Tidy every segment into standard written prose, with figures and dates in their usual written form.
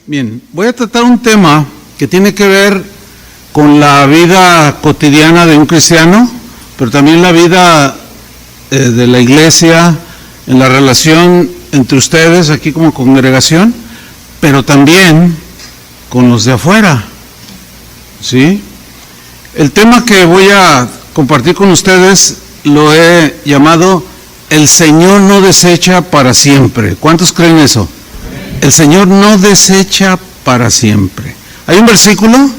Bien, voy a tratar un tema que tiene que ver con la vida cotidiana de un cristiano, pero también la vida de la iglesia, en la relación entre ustedes aquí como congregación, pero también con los de afuera, ¿sí? El tema que voy a compartir con ustedes lo he llamado "El Señor no desecha para siempre". ¿Cuántos creen eso? El Señor no desecha para siempre. Hay un versículo,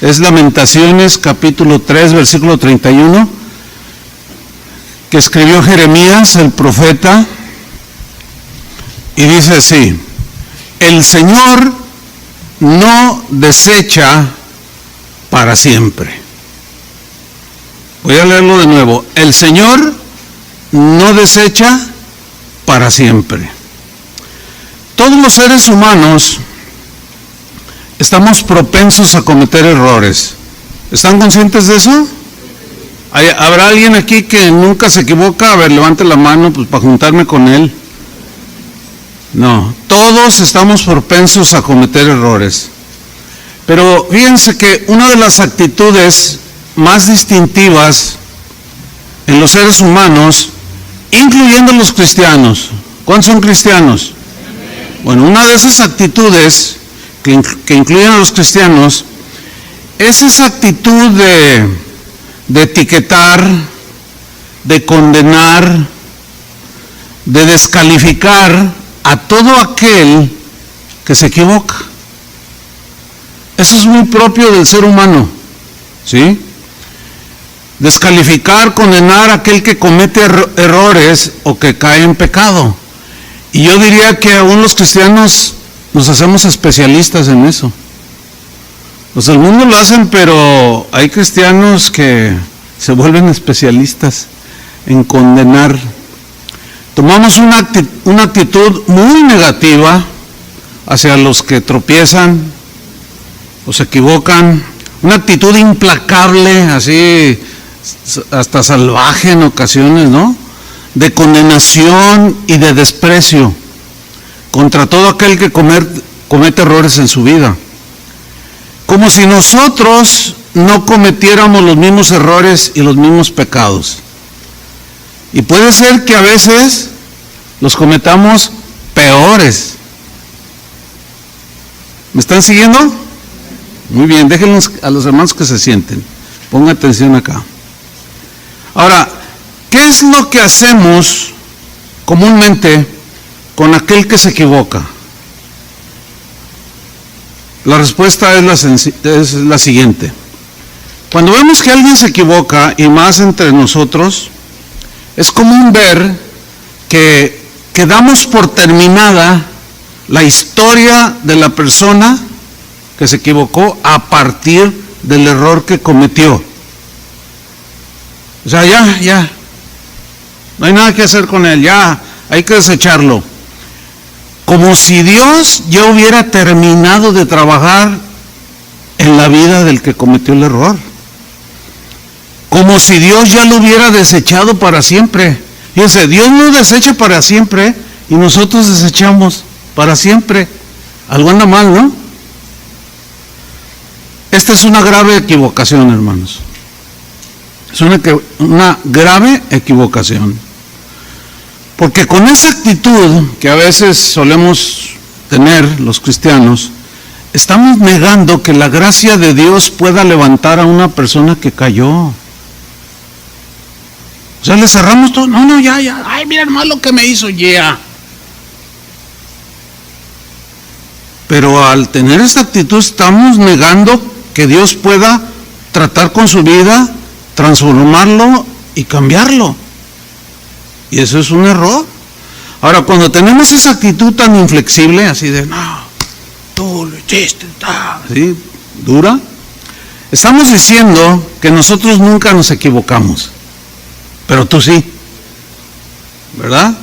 es Lamentaciones capítulo 3, versículo 31, que escribió Jeremías, el profeta, y dice así: el Señor no desecha para siempre. Voy a leerlo de nuevo. El Señor no desecha para siempre. Todos los seres humanos estamos propensos a cometer errores. ¿Están conscientes de eso? ¿Habrá alguien aquí que nunca se equivoca? A ver, levante la mano pues para juntarme con él. No, todos estamos propensos a cometer errores. Pero fíjense que una de las actitudes más distintivas en los seres humanos, incluyendo los cristianos, ¿cuántos son cristianos? Bueno, una de esas actitudes que incluyen a los cristianos es esa actitud de etiquetar, de condenar, de descalificar a todo aquel que se equivoca. Eso es muy propio del ser humano, ¿sí? Descalificar, condenar a aquel que comete errores o que cae en pecado. Y yo diría que aún los cristianos nos hacemos especialistas en eso. Los del mundo lo hacen, pero hay cristianos que se vuelven especialistas en condenar. Tomamos una actitud muy negativa hacia los que tropiezan o se equivocan, una actitud implacable, así hasta salvaje en ocasiones, ¿no? De condenación y de desprecio contra todo aquel que comete errores en su vida, como si nosotros no cometiéramos los mismos errores y los mismos pecados. Y puede ser que a veces los cometamos peores. ¿Me están siguiendo? Muy bien, déjenlos a los hermanos que se sienten. Pongan atención acá. Ahora, ¿qué es lo que hacemos comúnmente con aquel que se equivoca? La respuesta es la siguiente. Cuando vemos que alguien se equivoca, y más entre nosotros, es común ver que damos por terminada la historia de la persona que se equivocó a partir del error que cometió. O sea, ya, no hay nada que hacer con él, ya, hay que desecharlo. Como si Dios ya hubiera terminado de trabajar en la vida del que cometió el error. Como si Dios ya lo hubiera desechado para siempre. Fíjense, Dios no desecha para siempre y nosotros desechamos para siempre. Algo anda mal, ¿no? Esta es una grave equivocación, hermanos. Es una grave equivocación. Porque con esa actitud que a veces solemos tener los cristianos, estamos negando que la gracia de Dios pueda levantar a una persona que cayó. O sea, le cerramos todo. No, ya. Ay, mira hermano lo que me hizo, ya. Pero al tener esa actitud estamos negando que Dios pueda tratar con su vida, transformarlo y cambiarlo. Y eso es un error. Ahora, cuando tenemos esa actitud tan inflexible, así de, no, tú lo hiciste, así, dura, estamos diciendo que nosotros nunca nos equivocamos, pero tú sí, ¿verdad?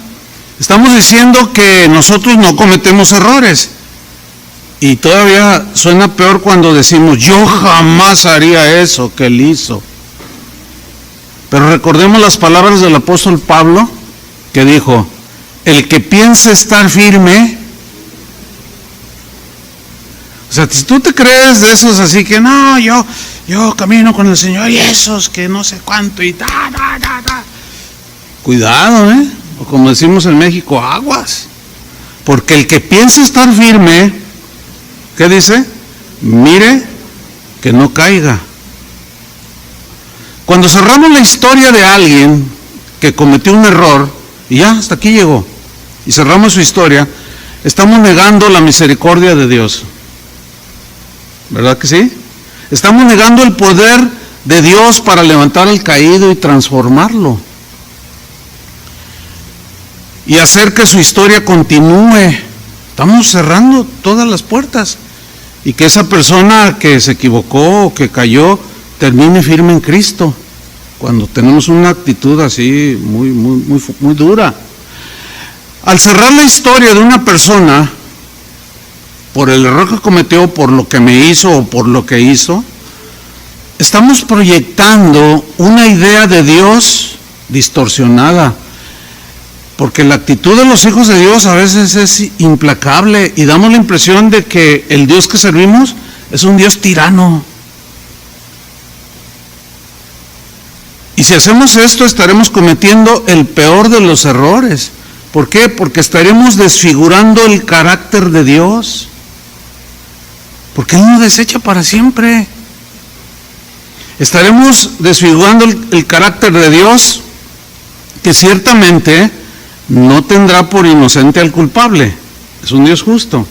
Estamos diciendo que nosotros no cometemos errores. Y todavía suena peor cuando decimos, yo jamás haría eso que él hizo. Pero recordemos las palabras del apóstol Pablo, que dijo: el que piense estar firme, O sea, si tú te crees de esos así que no, yo camino con el Señor y esos que no sé cuánto y cuidado, o como decimos en México, aguas. Porque el que piensa estar firme, ¿qué dice? Mire que no caiga. Cuando cerramos la historia de alguien que cometió un error, y ya hasta aquí llegó, y cerramos su historia, estamos negando la misericordia de Dios. ¿Verdad que sí? Estamos negando el poder de Dios para levantar al caído y transformarlo. Y hacer que su historia continúe. Estamos cerrando todas las puertas. Y que esa persona que se equivocó o que cayó termine firme en Cristo. Cuando tenemos una actitud así muy dura. Al cerrar la historia de una persona, por el error que cometió, por lo que me hizo o por lo que hizo, estamos proyectando una idea de Dios distorsionada. Porque la actitud de los hijos de Dios a veces es implacable y damos la impresión de que el Dios que servimos es un Dios tirano. Y si hacemos esto, estaremos cometiendo el peor de los errores. ¿Por qué? Porque estaremos desfigurando el carácter de Dios. Porque Él nos desecha para siempre. Estaremos desfigurando el carácter de Dios, que ciertamente no tendrá por inocente al culpable. Es un Dios justo,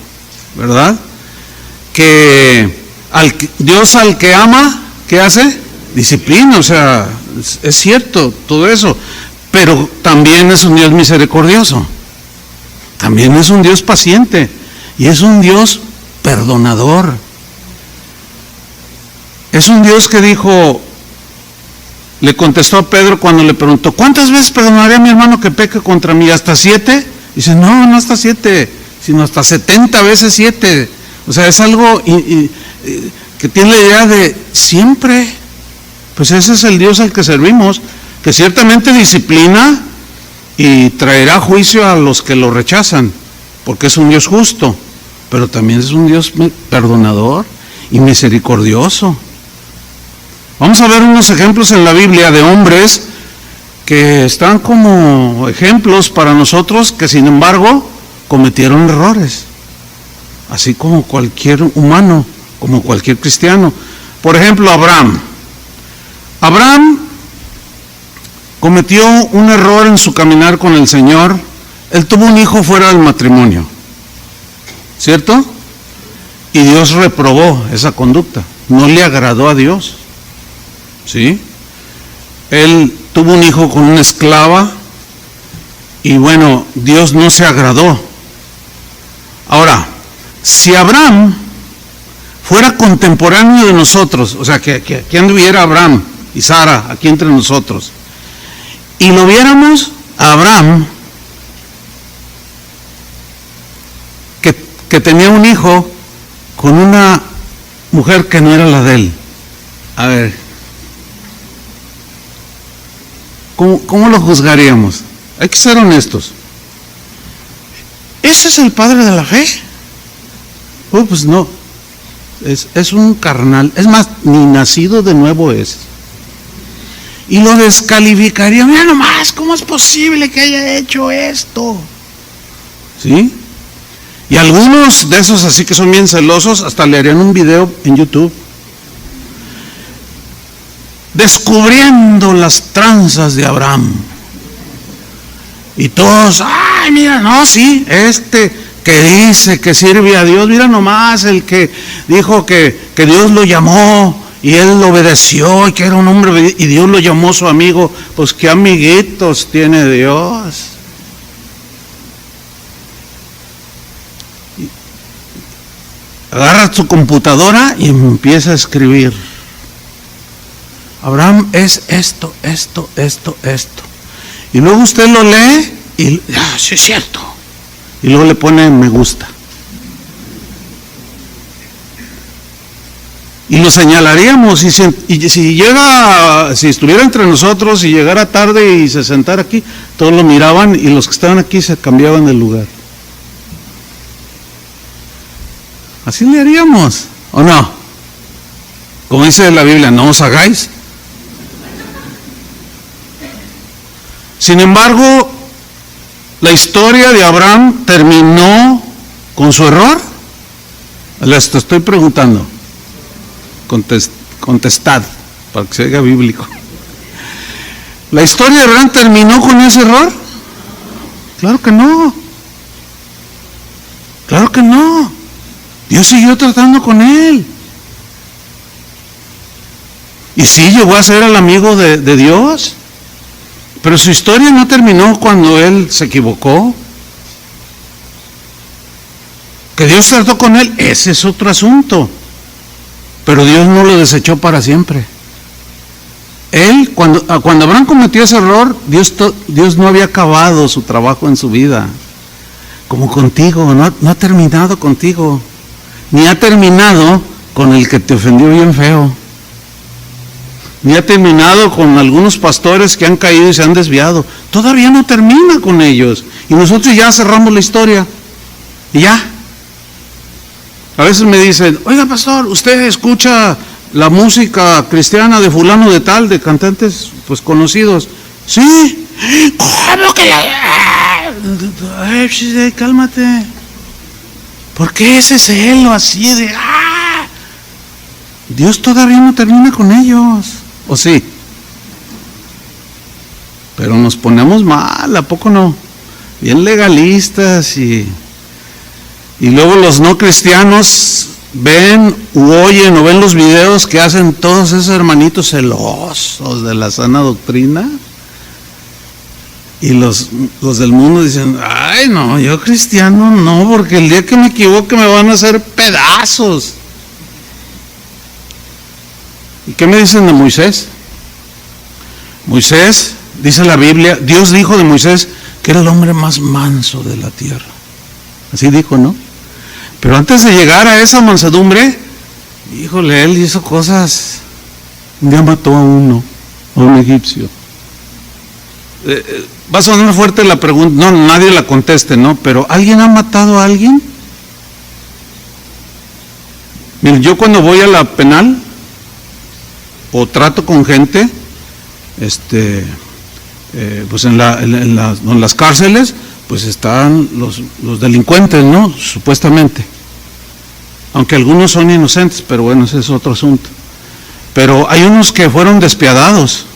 ¿verdad? Que Dios al que ama, ¿qué hace? Disciplina, o sea, es cierto todo eso, pero también es un Dios misericordioso, también es un Dios paciente y es un Dios perdonador. Es un Dios que dijo, le contestó a Pedro cuando le preguntó, ¿cuántas veces perdonaré a mi hermano que peque contra mí? ¿Hasta 7? Dice, no hasta 7, sino hasta 70 veces 7. O sea, es algo que tiene la idea de siempre. Pues ese es el Dios al que servimos, que ciertamente disciplina y traerá juicio a los que lo rechazan, porque es un Dios justo, pero también es un Dios perdonador y misericordioso. Vamos a ver unos ejemplos en la Biblia de hombres que están como ejemplos para nosotros, que sin embargo cometieron errores, así como cualquier humano, como cualquier cristiano. Por ejemplo, Abraham cometió un error en su caminar con el Señor. Él tuvo un hijo fuera del matrimonio, ¿cierto? Y Dios reprobó esa conducta, no le agradó a Dios, ¿sí? Él tuvo un hijo con una esclava y bueno, Dios no se agradó. Ahora, si Abraham fuera contemporáneo de nosotros, o sea, que anduviera Abraham y Sara aquí entre nosotros, y lo viéramos a Abraham que tenía un hijo con una mujer que no era la de él. A ver, ¿cómo lo juzgaríamos? Hay que ser honestos. ¿Ese es el padre de la fe? Pues no, es un carnal, es más, ni nacido de nuevo es. Y lo descalificaría, mira nomás, ¿cómo es posible que haya hecho esto? ¿Sí? Y algunos de esos así que son bien celosos, hasta le harían un video en YouTube, descubriendo las tranzas de Abraham. Y todos, ay, mira, no, sí, que dice que sirve a Dios, mira nomás, el que dijo que Dios lo llamó y él lo obedeció y que era un hombre y Dios lo llamó su amigo. Pues qué amiguitos tiene Dios. Agarra su computadora y empieza a escribir. Abraham es esto. Y luego usted lo lee y, sí es cierto. Y luego le pone me gusta. Y lo señalaríamos, y si estuviera entre nosotros y llegara tarde y se sentara aquí, todos lo miraban y los que estaban aquí se cambiaban de lugar. Así le haríamos, ¿o no? Como dice la Biblia, no os hagáis. Sin embargo, la historia de Abraham terminó con su error. Les estoy preguntando. Contestad, para que se oiga bíblico. ¿La historia de Abraham terminó con ese error? Claro que no. Claro que no. Dios siguió tratando con él. Y sí, llegó a ser el amigo de Dios. Pero su historia no terminó cuando él se equivocó. Que Dios trató con él, ese es otro asunto. Pero Dios no lo desechó para siempre. Él, cuando Abraham cometió ese error, Dios no había acabado su trabajo en su vida. Como contigo, no ha terminado contigo. Ni ha terminado con el que te ofendió bien feo. Ni ha terminado con algunos pastores que han caído y se han desviado. Todavía no termina con ellos. Y nosotros ya cerramos la historia. Y ya. A veces me dicen, oiga pastor, ¿usted escucha la música cristiana de fulano de tal, de cantantes pues conocidos? Sí. ¿Cómo que Ay, cálmate. ¿Por qué ese celo así de Dios todavía no termina con ellos? ¿O sí? Pero nos ponemos mal, ¿a poco no? Bien legalistas y luego los no cristianos ven u oyen o ven los videos que hacen todos esos hermanitos celosos de la sana doctrina. Y los del mundo dicen, ay no, yo cristiano no, porque el día que me equivoque me van a hacer pedazos. ¿Y qué me dicen de Moisés? Moisés, dice la Biblia, Dios dijo de Moisés que era el hombre más manso de la tierra. Así dijo, ¿no? Pero antes de llegar a esa mansedumbre, híjole, él hizo cosas. Un día mató a un egipcio. Va a sonar fuerte la pregunta, no, nadie la conteste, ¿no? Pero ¿alguien ha matado a alguien? Miren, yo cuando voy a la penal o trato con gente, pues en las cárceles, pues están los delincuentes, ¿no? Supuestamente. Aunque algunos son inocentes, pero bueno, ese es otro asunto. Pero hay unos que fueron despiadados.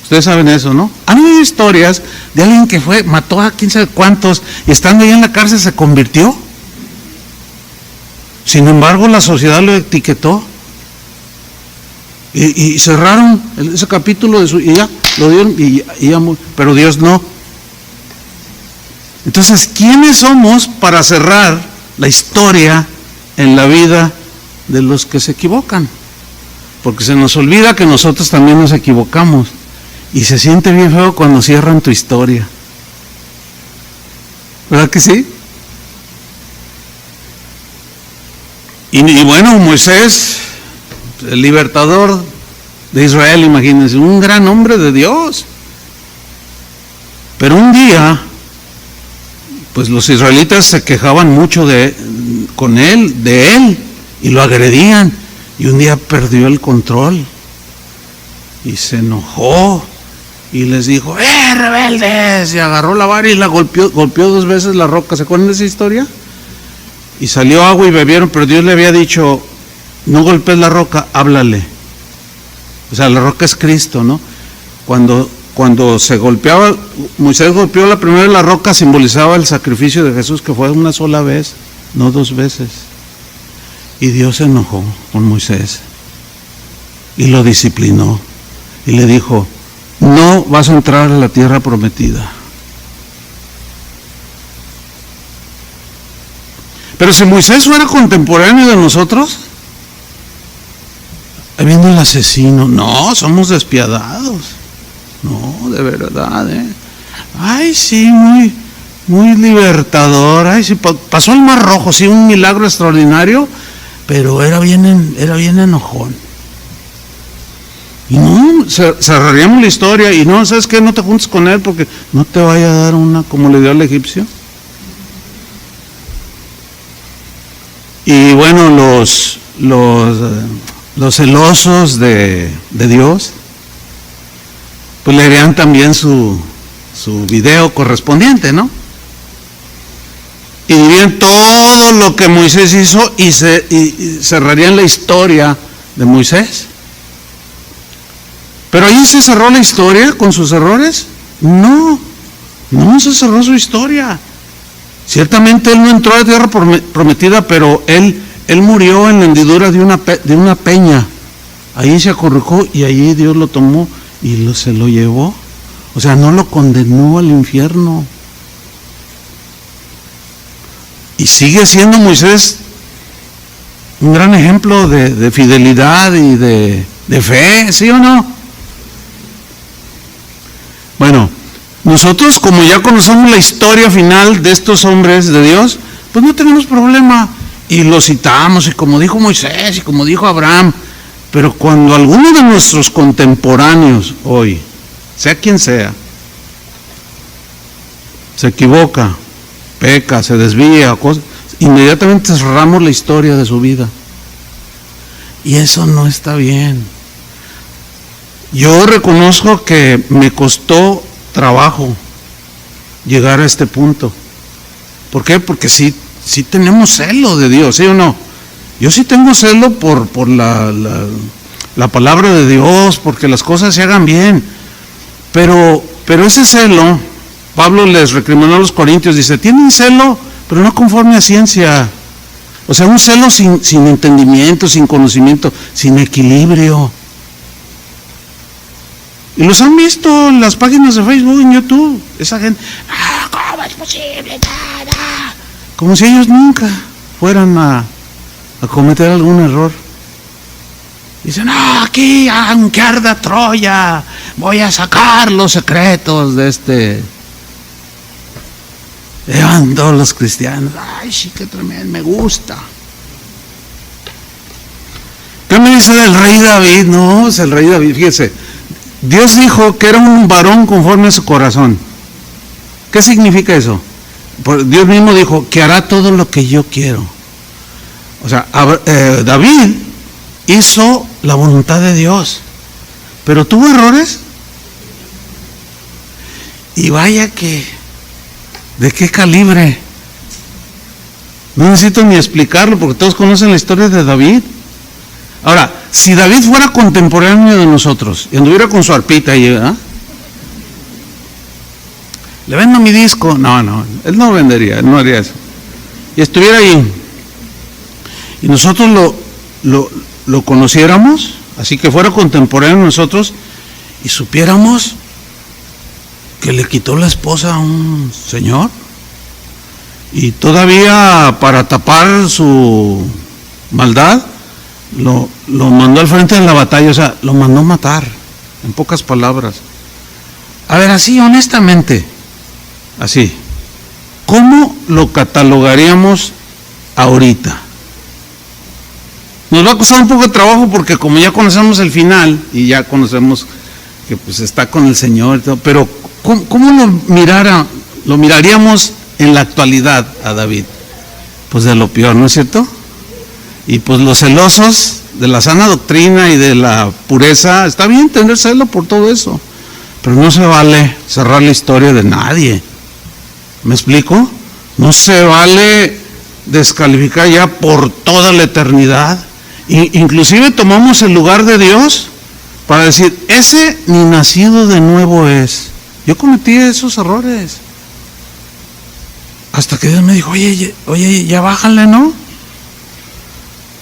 Ustedes saben eso, ¿no? Han habido historias de alguien que mató a quién sabe cuántos y estando ahí en la cárcel se convirtió. Sin embargo, la sociedad lo etiquetó. Y cerraron ese capítulo y ya lo dieron y ya, pero Dios no. Entonces, ¿quiénes somos para cerrar la historia en la vida de los que se equivocan? Porque se nos olvida que nosotros también nos equivocamos. Y se siente bien feo cuando cierran tu historia. ¿Verdad que sí? Y bueno, Moisés, el libertador de Israel, imagínense, un gran hombre de Dios. Pero un día, pues los israelitas se quejaban mucho de él, y lo agredían. Y un día perdió el control y se enojó y les dijo, rebeldes, y agarró la vara y la golpeó 2 veces la roca. ¿Se acuerdan de esa historia? Y salió agua y bebieron, pero Dios le había dicho, no golpees la roca, háblale. O sea, la roca es Cristo, ¿no? Cuando se golpeaba, Moisés golpeó la primera, la roca simbolizaba el sacrificio de Jesús, que fue una sola vez, no 2 veces. Y Dios se enojó con Moisés y lo disciplinó y le dijo, no vas a entrar a la tierra prometida. Pero si Moisés fuera contemporáneo de nosotros, ahí viene el asesino. No, somos despiadados. No, de verdad, Ay, sí, muy libertador. Ay, sí, pasó el Mar Rojo, sí, un milagro extraordinario, pero era bien enojón. Y no, cerraríamos la historia y no, ¿sabes qué? No te juntes con él porque no te vaya a dar una como le dio al egipcio. Y bueno, los celosos de Dios, pues le harían también su video correspondiente, ¿no? Y dirían todo lo que Moisés hizo y cerrarían la historia de Moisés. Pero ahí se cerró la historia con sus errores. No se cerró su historia. Ciertamente él no entró a la tierra prometida, pero él murió en la hendidura de una peña. Ahí se acorrujó y allí Dios lo tomó y se lo llevó. O sea, no lo condenó al infierno. Y sigue siendo Moisés un gran ejemplo de fidelidad y de fe, ¿sí o no? Bueno, nosotros como ya conocemos la historia final de estos hombres de Dios, pues no tenemos problema. Y lo citamos, y como dijo Moisés, y como dijo Abraham. Pero cuando alguno de nuestros contemporáneos hoy, sea quien sea, se equivoca, peca, se desvía, inmediatamente cerramos la historia de su vida. Y eso no está bien. Yo reconozco que me costó trabajo llegar a este punto. ¿Por qué? Porque sí tenemos celo de Dios, ¿sí o no? Yo sí tengo celo por la palabra de Dios, porque las cosas se hagan bien. Pero ese celo, Pablo les recriminó a los corintios, dice, tienen celo, pero no conforme a ciencia. O sea, un celo sin entendimiento, sin conocimiento, sin equilibrio. Y los han visto en las páginas de Facebook, en YouTube. Esa gente, ¿cómo es posible? Como si ellos nunca fueran a cometer algún error. Dicen, aquí, aunque arda Troya, voy a sacar los secretos de este. Llevan todos los cristianos, ay, sí, qué tremendo, me gusta. ¿Qué me dice del rey David? No, es el rey David, fíjese. Dios dijo que era un varón conforme a su corazón. ¿Qué significa eso? Dios mismo dijo que hará todo lo que yo quiero. O sea, David hizo la voluntad de Dios, pero tuvo errores. Y vaya que, ¿de qué calibre? No necesito ni explicarlo porque todos conocen la historia de David. Ahora, si David fuera contemporáneo de nosotros y anduviera con su arpita ahí, ¿eh? ¿Le vendo mi disco? No, él no vendería, él no haría eso. Y estuviera ahí, y nosotros lo conociéramos, así que fuera contemporáneo de nosotros, y supiéramos que le quitó la esposa a un señor, y todavía para tapar su maldad, lo mandó al frente de la batalla, o sea, lo mandó matar, en pocas palabras. A ver, así honestamente, así, ¿cómo lo catalogaríamos ahorita? Nos va a costar un poco de trabajo porque como ya conocemos el final y ya conocemos que pues está con el Señor y todo, pero ¿cómo lo miraríamos en la actualidad a David? Pues de lo peor, ¿no es cierto? Y pues los celosos de la sana doctrina y de la pureza, está bien tener celo por todo eso, pero no se vale cerrar la historia de nadie. ¿Me explico? No se vale descalificar ya por toda la eternidad. Inclusive tomamos el lugar de Dios para decir, ese ni nacido de nuevo es. Yo cometí esos errores. Hasta que Dios me dijo, oye, ya bájale, ¿no?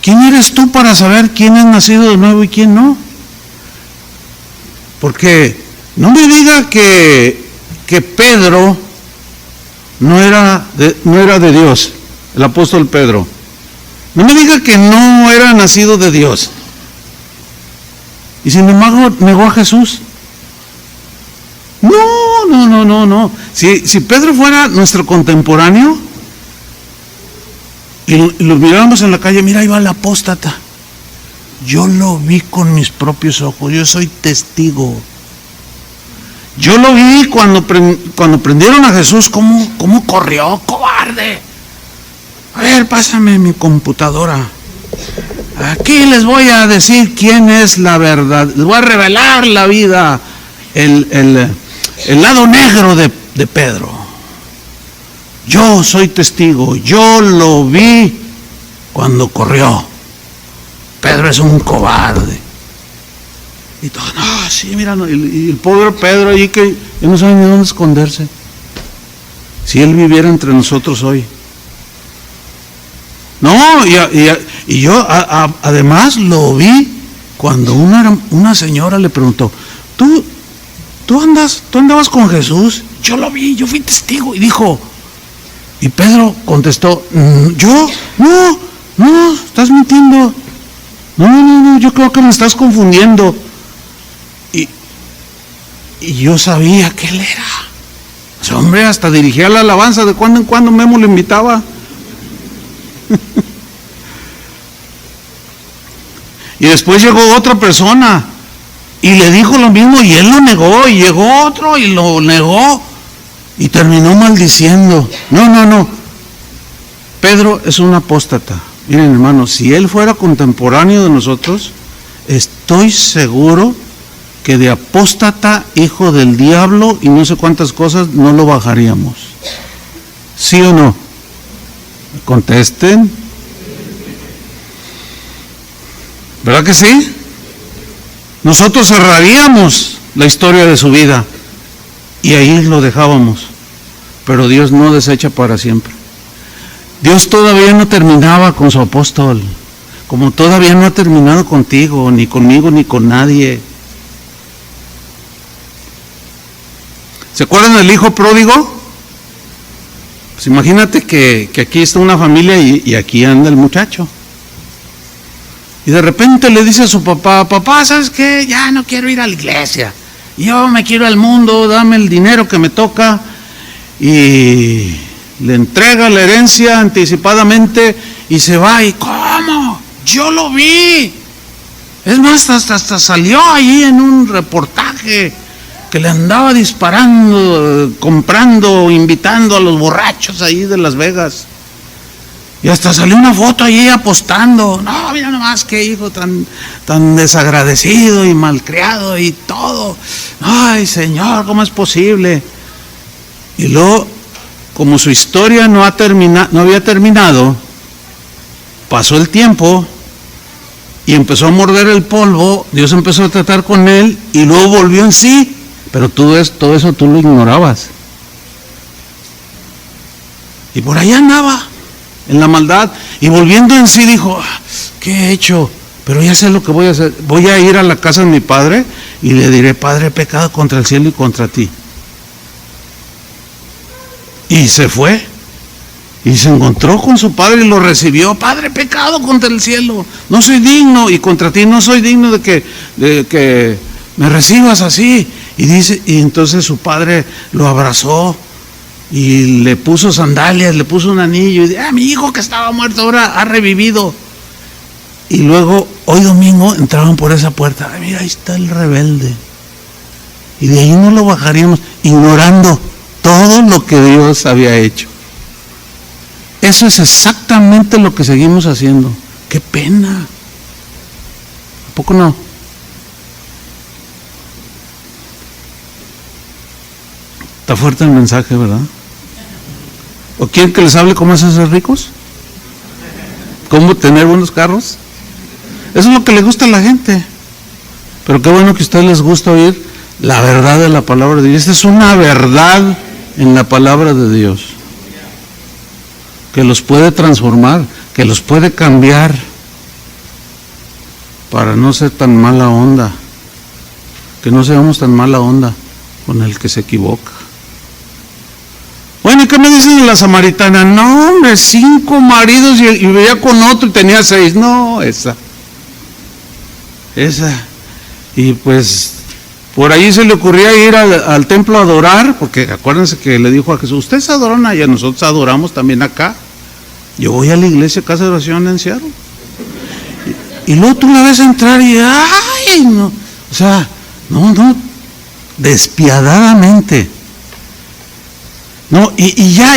¿Quién eres tú para saber quién es nacido de nuevo y quién no? Porque no me diga que Pedro no era de Dios, el apóstol Pedro. No me diga que no era nacido de Dios. Y sin embargo negó a Jesús. No. Si Pedro fuera nuestro contemporáneo y lo miráramos en la calle, mira, ahí va el apóstata. Yo lo vi con mis propios ojos, yo soy testigo. Yo lo vi cuando prendieron a Jesús, cómo corrió, cobarde. A ver, pásame mi computadora. Aquí les voy a decir quién es la verdad. Les voy a revelar la vida, el lado negro de Pedro. Yo soy testigo, yo lo vi cuando corrió. Pedro es un cobarde. Y todo, no, sí, mira, no, y el pobre Pedro ahí que ya no sabe ni dónde esconderse. Si él viviera entre nosotros hoy. No, y yo además lo vi cuando una señora le preguntó, ¿tú andabas con Jesús? Yo lo vi, yo fui testigo. Y dijo, y Pedro contestó, ¿yo? No, estás mintiendo. No, yo creo que me estás confundiendo. Y yo sabía que él era. Ese hombre hasta dirigía la alabanza, de cuando en cuando Memo lo invitaba. Y después llegó otra persona y le dijo lo mismo y él lo negó, y llegó otro y lo negó y terminó maldiciendo. No. Pedro es un apóstata. Miren, hermanos, si él fuera contemporáneo de nosotros, estoy seguro que de apóstata, hijo del diablo y no sé cuántas cosas, no lo bajaríamos. ¿Sí o no? Contesten. ¿Verdad que sí? Nosotros cerraríamos la historia de su vida y ahí lo dejábamos, pero Dios no desecha para siempre. Dios todavía no terminaba con su apóstol, como todavía no ha terminado contigo, ni conmigo, ni con nadie. ¿Se acuerdan del hijo pródigo? Pues imagínate que aquí está una familia y aquí anda el muchacho. Y de repente le dice a su papá, ¿sabes qué? Ya no quiero ir a la iglesia. Yo me quiero al mundo, dame el dinero que me toca. Y le entrega la herencia anticipadamente y se va. ¿Y cómo? Yo lo vi. Es más, hasta salió ahí en un reportaje que le andaba disparando, comprando, invitando a los borrachos ahí de Las Vegas. Y hasta salió una foto allí apostando. No, mira nomás qué hijo tan desagradecido y malcriado y todo. Ay, Señor, ¿cómo es posible? Y luego, como su historia no había terminado, pasó el tiempo y empezó a morder el polvo. Dios empezó a tratar con él y luego volvió en sí. Pero todo eso tú lo ignorabas. Y por ahí andaba, en la maldad, y volviendo en sí dijo, ¿qué he hecho? Pero ya sé lo que voy a hacer. Voy a ir a la casa de mi padre y le diré, Padre, he pecado contra el cielo y contra ti. Y se fue y se encontró con su padre y lo recibió. Padre, he pecado contra el cielo, no soy digno, y contra ti no soy digno de que me recibas así. Y entonces su padre lo abrazó y le puso sandalias, le puso un anillo y dice, mi hijo que estaba muerto ahora ha revivido. Y luego hoy domingo entraban por esa puerta, mira, ahí está el rebelde. Y de ahí no lo bajaríamos, ignorando todo lo que Dios había hecho. Eso es exactamente lo que seguimos haciendo. Qué pena. ¿A poco no? Está fuerte el mensaje, ¿verdad? ¿O quieren que les hable cómo es ser ricos? ¿Cómo tener buenos carros? Eso es lo que le gusta a la gente. Pero qué bueno que a ustedes les gusta oír la verdad de la palabra de Dios. Esta es una verdad en la palabra de Dios que los puede transformar, que los puede cambiar para no ser tan mala onda, que no seamos tan mala onda con el que se equivoca. Bueno, ¿y qué me dicen de la samaritana? No, hombre, 5 maridos y veía con otro y tenía 6. No, esa. Y pues por ahí se le ocurría ir al templo a adorar, porque acuérdense que le dijo a Jesús, ustedes adoran allá, nosotros adoramos también acá. Yo voy a la iglesia, casa de oración en Seattle. Y luego tú la ves entrar y ¡ay! No, o sea, no, despiadadamente. No, y ya,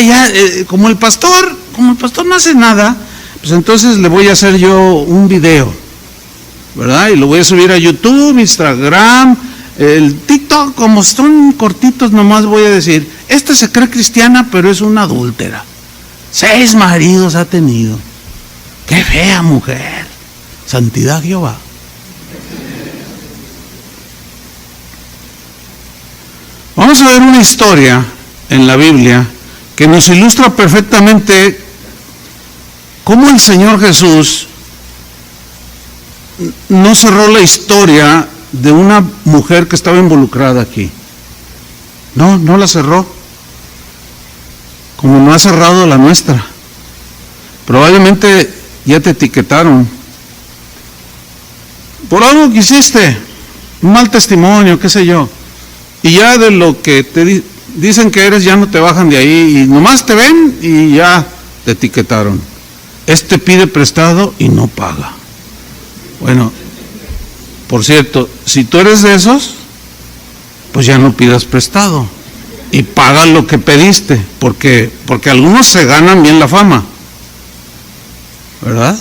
como el pastor, como el pastor no hace nada, pues entonces le voy a hacer yo un video, ¿verdad? Y lo voy a subir a YouTube, Instagram, el TikTok, como son cortitos, nomás voy a decir, esta se cree cristiana, pero es una adúltera. 6 maridos ha tenido. ¡Qué fea mujer! Santidad Jehová. Vamos a ver una historia en la Biblia que nos ilustra perfectamente cómo el Señor Jesús no cerró la historia de una mujer que estaba involucrada aquí. No la cerró, como no ha cerrado la nuestra. Probablemente ya te etiquetaron por algo que hiciste, un mal testimonio, qué sé yo, y ya de lo que te dicen que eres ya no te bajan de ahí, y nomás te ven y ya te etiquetaron. Este pide prestado y no paga. Bueno, por cierto, si tú eres de esos, pues ya no pidas prestado y paga lo que pediste, porque algunos se ganan bien la fama, ¿verdad?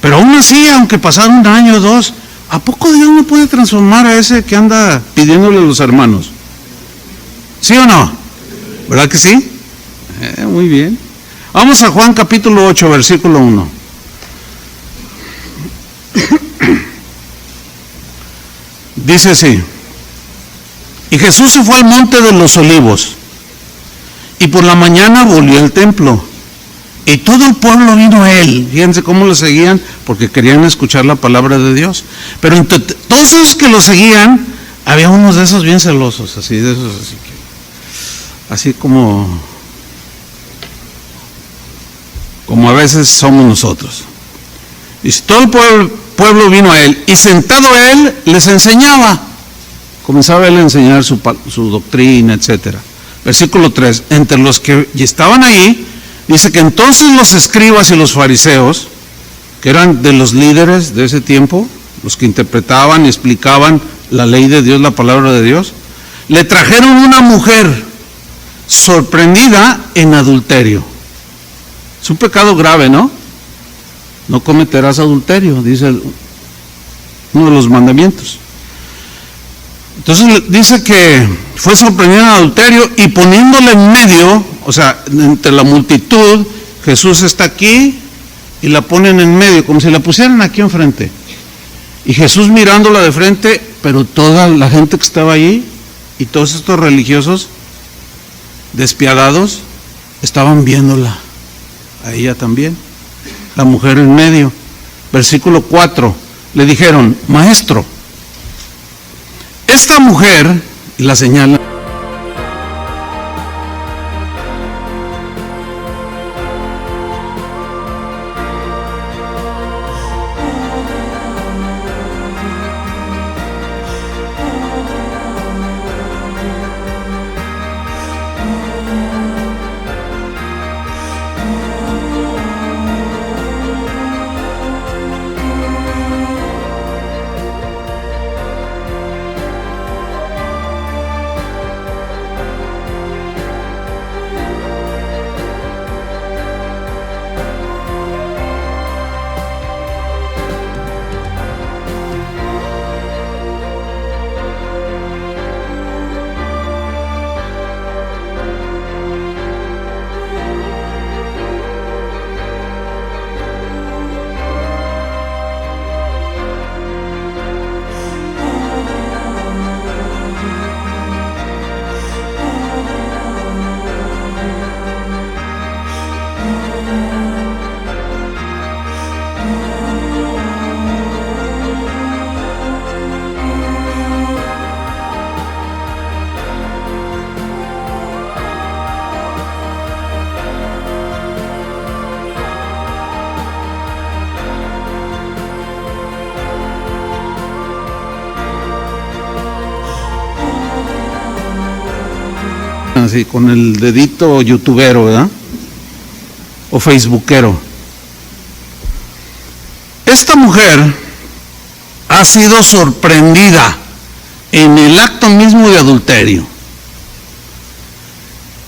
Pero aún así, aunque pasaron 1 año o 2, ¿a poco Dios no puede transformar a ese que anda pidiéndole a los hermanos? ¿Sí o no? ¿Verdad que sí? Muy bien. Vamos a Juan capítulo 8, versículo 1. Dice así: y Jesús se fue al monte de los olivos, y por la mañana volvió al templo, y todo el pueblo vino a él. Fíjense cómo lo seguían, porque querían escuchar la palabra de Dios. Pero entre todos esos que lo seguían, había unos de esos bien celosos, así de esos, así como a veces somos nosotros. Y todo el pueblo vino a él, y sentado él les enseñaba. Comenzaba él a enseñar su doctrina, etcétera. Versículo 3, entre los que estaban ahí, dice que entonces los escribas y los fariseos, que eran de los líderes de ese tiempo, los que interpretaban y explicaban la ley de Dios, la palabra de Dios, le trajeron una mujer sorprendida en adulterio. Es un pecado grave, ¿no? No cometerás adulterio, dice uno de los mandamientos. Entonces dice que fue sorprendida en adulterio, y poniéndole en medio, o sea, entre la multitud, Jesús está aquí y la ponen en medio, como si la pusieran aquí enfrente. Y Jesús mirándola de frente, pero toda la gente que estaba allí y todos estos religiosos despiadados estaban viéndola a ella también, la mujer en medio. Versículo 4, le dijeron: maestro, esta mujer, y la señala, así con el dedito youtubero, ¿verdad? O facebookero. Esta mujer ha sido sorprendida en el acto mismo de adulterio.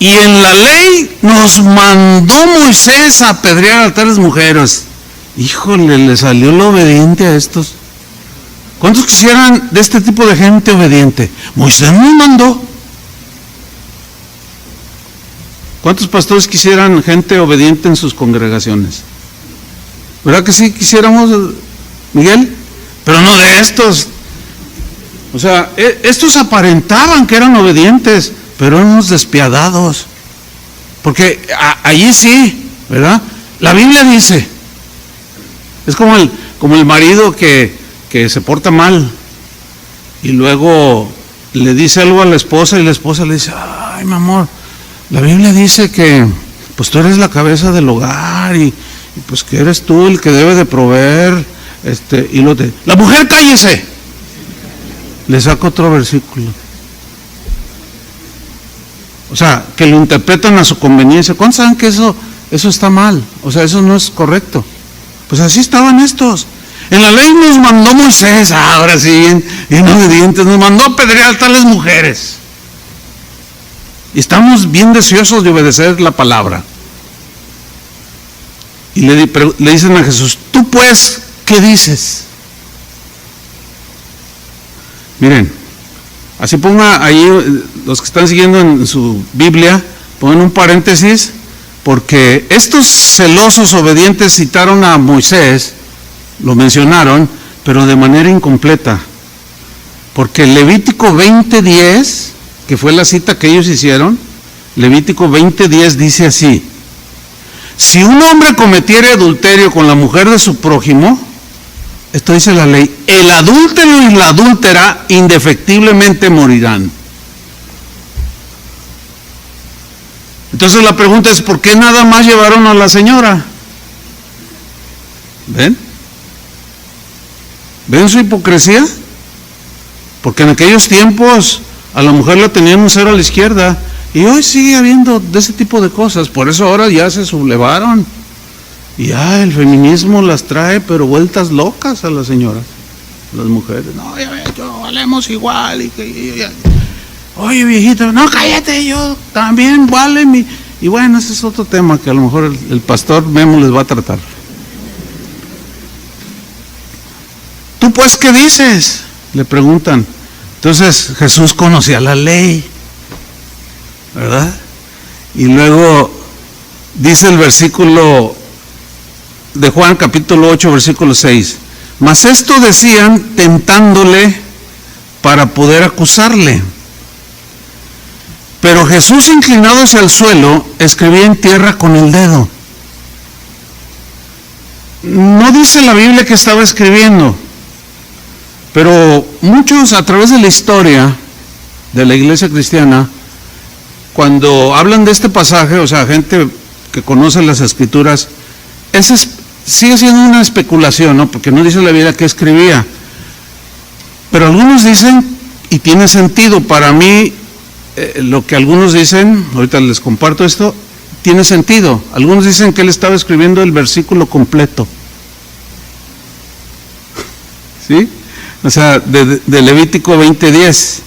Y en la ley nos mandó Moisés a apedrear a tales mujeres. Híjole, le salió lo obediente a estos. ¿Cuántos quisieran de este tipo de gente obediente? Moisés nos mandó. ¿Cuántos pastores quisieran gente obediente en sus congregaciones? ¿Verdad que sí quisiéramos, Miguel? Pero no de estos. O sea, estos aparentaban que eran obedientes, pero eran unos despiadados. Porque allí sí, ¿verdad? La Biblia dice, es como el marido que se porta mal y luego le dice algo a la esposa y la esposa le dice, ay, mi amor, la Biblia dice que pues tú eres la cabeza del hogar y pues que eres tú el que debe de proveer, la mujer cállese. Le saco otro versículo. O sea, que lo interpretan a su conveniencia. ¿Cuántos saben que eso está mal? O sea, eso no es correcto. Pues así estaban estos. En la ley nos mandó Moisés, ahora sí, bien obedientes, nos mandó a apedrear a tales mujeres. Y estamos bien deseosos de obedecer la palabra. Y le dicen a Jesús, tú pues, ¿qué dices? Miren, así ponga ahí, los que están siguiendo en su Biblia, pongan un paréntesis, porque estos celosos obedientes citaron a Moisés, lo mencionaron, pero de manera incompleta. Porque Levítico 20:10, que fue la cita que ellos hicieron, Levítico 20:10 dice así: si un hombre cometiere adulterio con la mujer de su prójimo, esto dice la ley, el adúltero y la adúltera indefectiblemente morirán. Entonces la pregunta es, ¿por qué nada más llevaron a la señora? ¿Ven? ¿Ven su hipocresía? Porque en aquellos tiempos a la mujer la tenían un cero a la izquierda y hoy sigue habiendo de ese tipo de cosas. Por eso ahora ya se sublevaron y ya el feminismo las trae pero vueltas locas a las señoras, las mujeres. No, ya ves, yo valemos igual oye viejita, no cállate, yo también vale mi... Y bueno, ese es otro tema que a lo mejor el pastor Memo les va a tratar. ¿Tú pues qué dices?, le preguntan. Entonces Jesús conocía la ley, ¿verdad? Y luego dice el versículo de Juan capítulo 8 versículo 6, mas esto decían tentándole para poder acusarle. Pero Jesús, inclinado hacia el suelo, escribía en tierra con el dedo. No dice la Biblia que estaba escribiendo, pero muchos a través de la historia de la iglesia cristiana, cuando hablan de este pasaje, o sea, gente que conoce las escrituras, sigue siendo una especulación, ¿no? Porque no dice la Biblia que escribía. Pero algunos dicen, y tiene sentido, para mí, lo que algunos dicen, ahorita les comparto esto, tiene sentido. Algunos dicen que él estaba escribiendo el versículo completo. ¿Sí? O sea, de Levítico 20:10.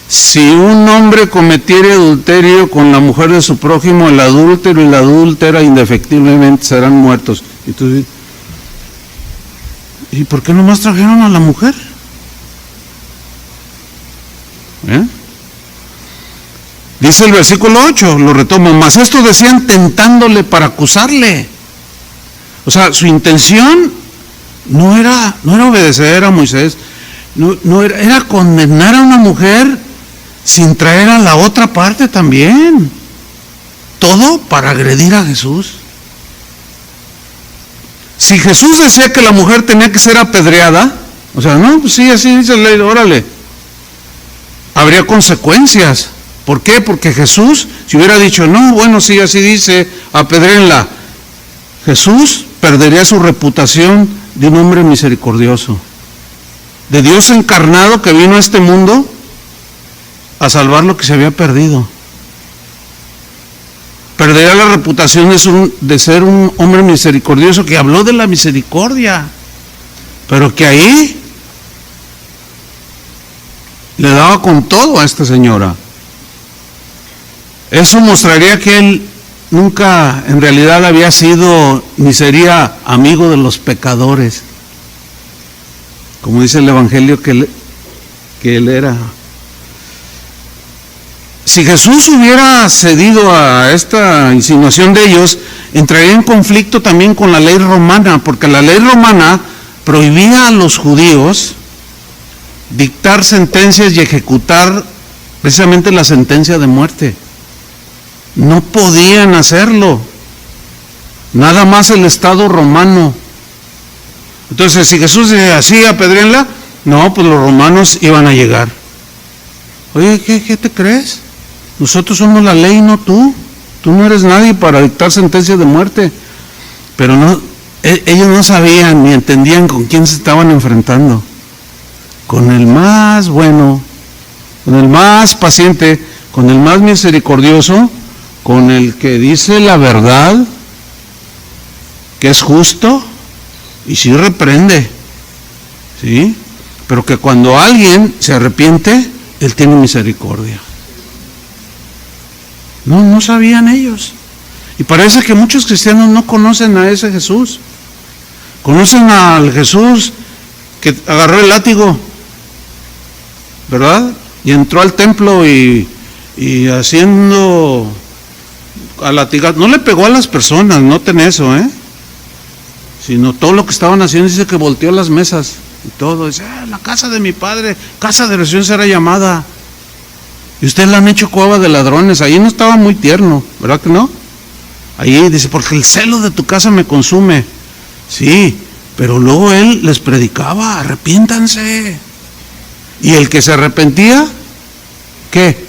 Si un hombre cometiere adulterio con la mujer de su prójimo, el adúltero y la adúltera indefectiblemente serán muertos. Entonces, ¿y por qué nomás trajeron a la mujer? Dice el versículo 8, lo retomo, mas esto decían tentándole para acusarle. O sea, su intención no era obedecer a Moisés, era condenar a una mujer sin traer a la otra parte también. Todo para agredir a Jesús. Si Jesús decía que la mujer tenía que ser apedreada, o sea, no, pues sí, así dice la ley, órale, habría consecuencias. ¿Por qué? Porque Jesús, si hubiera dicho, no, bueno, sí, así dice, apedréenla, Jesús perdería su reputación de un hombre misericordioso, de Dios encarnado que vino a este mundo a salvar lo que se había perdido. Perdería la reputación de ser un hombre misericordioso que habló de la misericordia, pero que ahí le daba con todo a esta señora. Eso mostraría que él nunca en realidad había sido ni sería amigo de los pecadores, como dice el Evangelio que él era. Si Jesús hubiera cedido a esta insinuación de ellos, entraría en conflicto también con la ley romana, porque la ley romana prohibía a los judíos dictar sentencias y ejecutar precisamente la sentencia de muerte. No podían hacerlo, nada más el Estado romano. Entonces, si Jesús decía así, apedréenla, no, pues los romanos iban a llegar. Oye, ¿qué te crees? Nosotros somos la ley, no tú. Tú no eres nadie para dictar sentencia de muerte. Pero no, ellos no sabían ni entendían con quién se estaban enfrentando. Con el más bueno, con el más paciente, con el más misericordioso, con el que dice la verdad, que es justo y sí reprende, ¿sí? Pero que cuando alguien se arrepiente, él tiene misericordia. No sabían ellos. Y parece que muchos cristianos no conocen a ese Jesús. Conocen al Jesús que agarró el látigo, ¿verdad? Y entró al templo y haciendo a latigar. No le pegó a las personas, noten eso, sino todo lo que estaban haciendo. Dice que volteó las mesas y todo. Dice, la casa de mi padre, casa de oración será llamada. Y ustedes la han hecho cueva de ladrones. Ahí no estaba muy tierno, ¿verdad que no? Ahí dice, porque el celo de tu casa me consume. Sí, pero luego él les predicaba, arrepiéntanse. Y el que se arrepentía, ¿qué?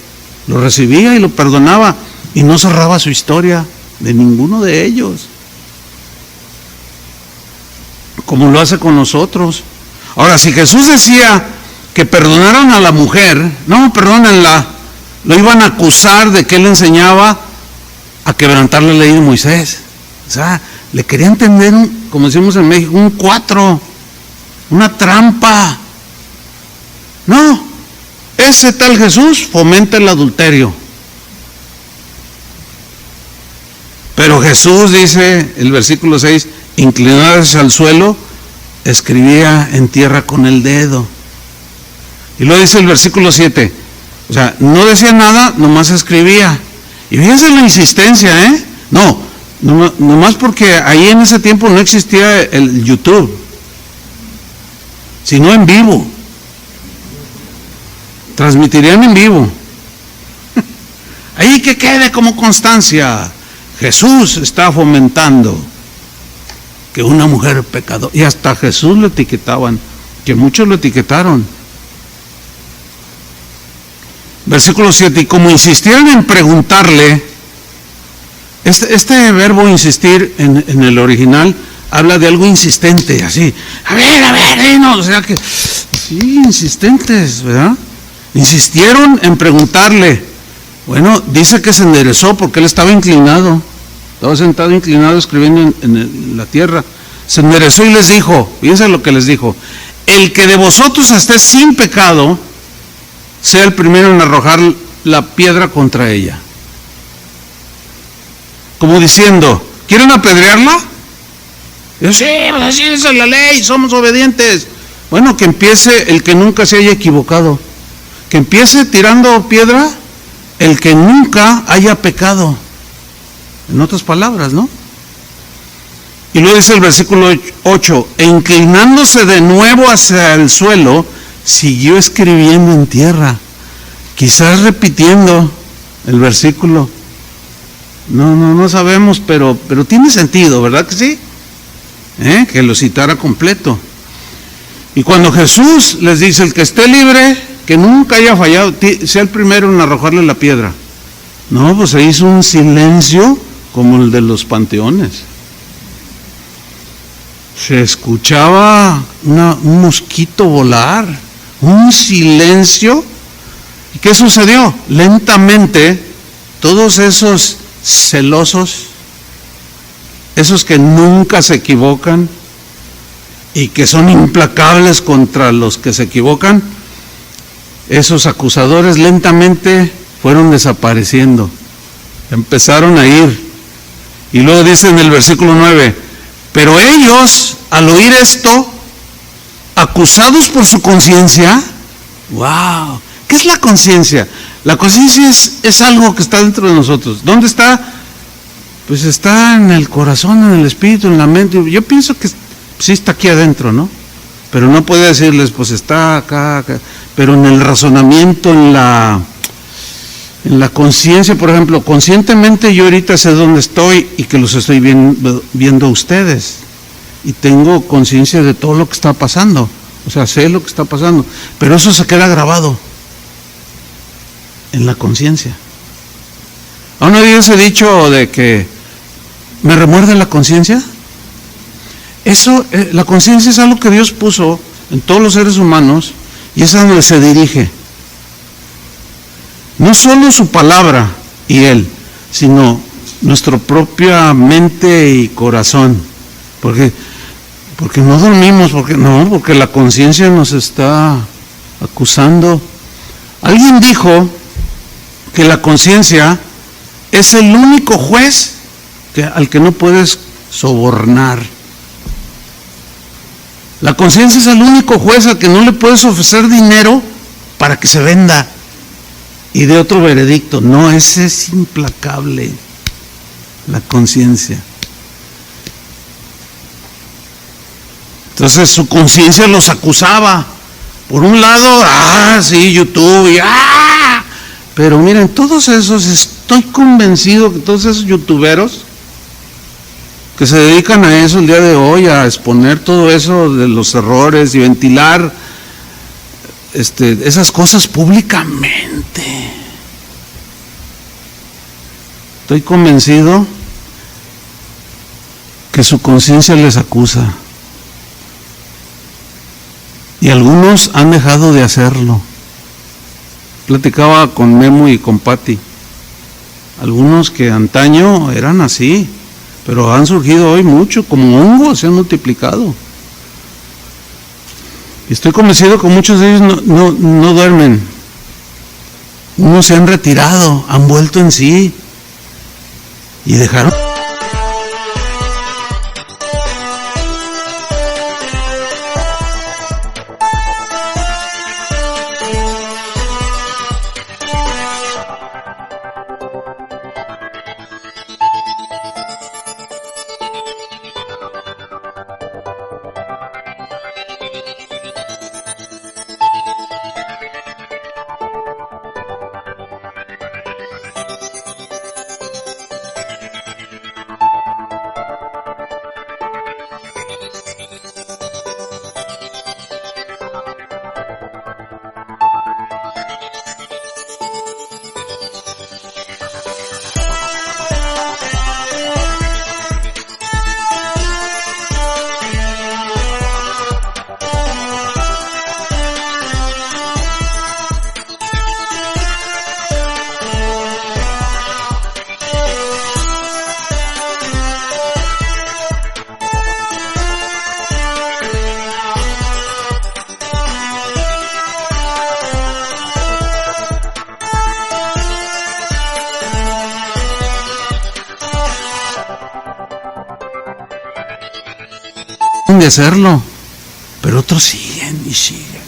Lo recibía y lo perdonaba. Y no cerraba su historia de ninguno de ellos, como lo hace con nosotros. Ahora, si Jesús decía que perdonaron a la mujer, no, perdónenla, lo iban a acusar de que él enseñaba a quebrantar la ley de Moisés. O sea, le querían tender, como decimos en México, un 4, una trampa. No, ese tal Jesús fomenta el adulterio. Pero Jesús, dice el versículo 6, inclinándose al suelo, escribía en tierra con el dedo. Y luego dice el versículo 7, o sea, no decía nada, nomás escribía. Y fíjense la insistencia, nomás porque ahí en ese tiempo no existía el YouTube, sino en vivo. Transmitirían en vivo. Ahí que quede como constancia. Jesús está fomentando que una mujer pecadora, y hasta Jesús lo etiquetaban, que muchos lo etiquetaron. Versículo 7, y como insistieron en preguntarle, este verbo insistir en el original habla de algo insistente, así, a ver, no, o sea que, sí, insistentes, ¿verdad? Insistieron en preguntarle. Bueno, dice que se enderezó porque él estaba inclinado, estaba sentado inclinado escribiendo en la tierra. Se enderezó y les dijo, fíjense lo que les dijo, el que de vosotros esté sin pecado, sea el primero en arrojar la piedra contra ella. Como diciendo, ¿quieren apedrearla? Yo, sí, pues así es la ley, somos obedientes. Bueno, que empiece el que nunca se haya equivocado, que empiece tirando piedra el que nunca haya pecado. En otras palabras, ¿no? Y luego dice el versículo 8, e inclinándose de nuevo hacia el suelo, siguió escribiendo en tierra, quizás repitiendo el versículo. No sabemos, pero tiene sentido, ¿verdad que sí? Que lo citara completo. Y cuando Jesús les dice, el que esté libre, que nunca haya fallado, sea el primero en arrojarle la piedra. No, pues se hizo un silencio como el de los panteones. Se escuchaba un mosquito volar, un silencio. ¿Y qué sucedió? Lentamente, todos esos celosos, esos que nunca se equivocan y que son implacables contra los que se equivocan, esos acusadores lentamente fueron desapareciendo. Empezaron a ir. Y luego dice en el versículo 9, pero ellos, al oír esto, acusados por su conciencia, wow, ¿qué es la conciencia? La conciencia es algo que está dentro de nosotros. ¿Dónde está? Pues está en el corazón, en el espíritu, en la mente. Yo pienso que sí está aquí adentro, ¿no? Pero no puede decirles, pues está acá. Pero en el razonamiento, en la conciencia, por ejemplo, conscientemente yo ahorita sé dónde estoy y que los estoy viendo a ustedes. Y tengo conciencia de todo lo que está pasando. O sea, sé lo que está pasando. Pero eso se queda grabado en la conciencia. ¿Aún no había ese dicho de que me remuerde la conciencia? Eso, la conciencia es algo que Dios puso en todos los seres humanos y es a donde se dirige. No solo su palabra y Él, sino nuestra propia mente y corazón. Porque no dormimos, porque la conciencia nos está acusando. Alguien dijo que la conciencia es el único juez al que no puedes sobornar. La conciencia es el único juez al que no le puedes ofrecer dinero para que se venda y dé otro veredicto. No, ese es implacable, la conciencia. Entonces su conciencia los acusaba. Por un lado, sí, YouTube, pero miren, todos esos, estoy convencido que todos esos youtuberos que se dedican a eso el día de hoy, a exponer todo eso de los errores y ventilar esas cosas públicamente. Estoy convencido que su conciencia les acusa. Y algunos han dejado de hacerlo. Platicaba con Memo y con Pati. Algunos que antaño eran así, pero han surgido hoy mucho, como hongos, se han multiplicado. Y estoy convencido que muchos de ellos no duermen. Unos se han retirado, han vuelto en sí y dejaron. De hacerlo, pero otros siguen y siguen.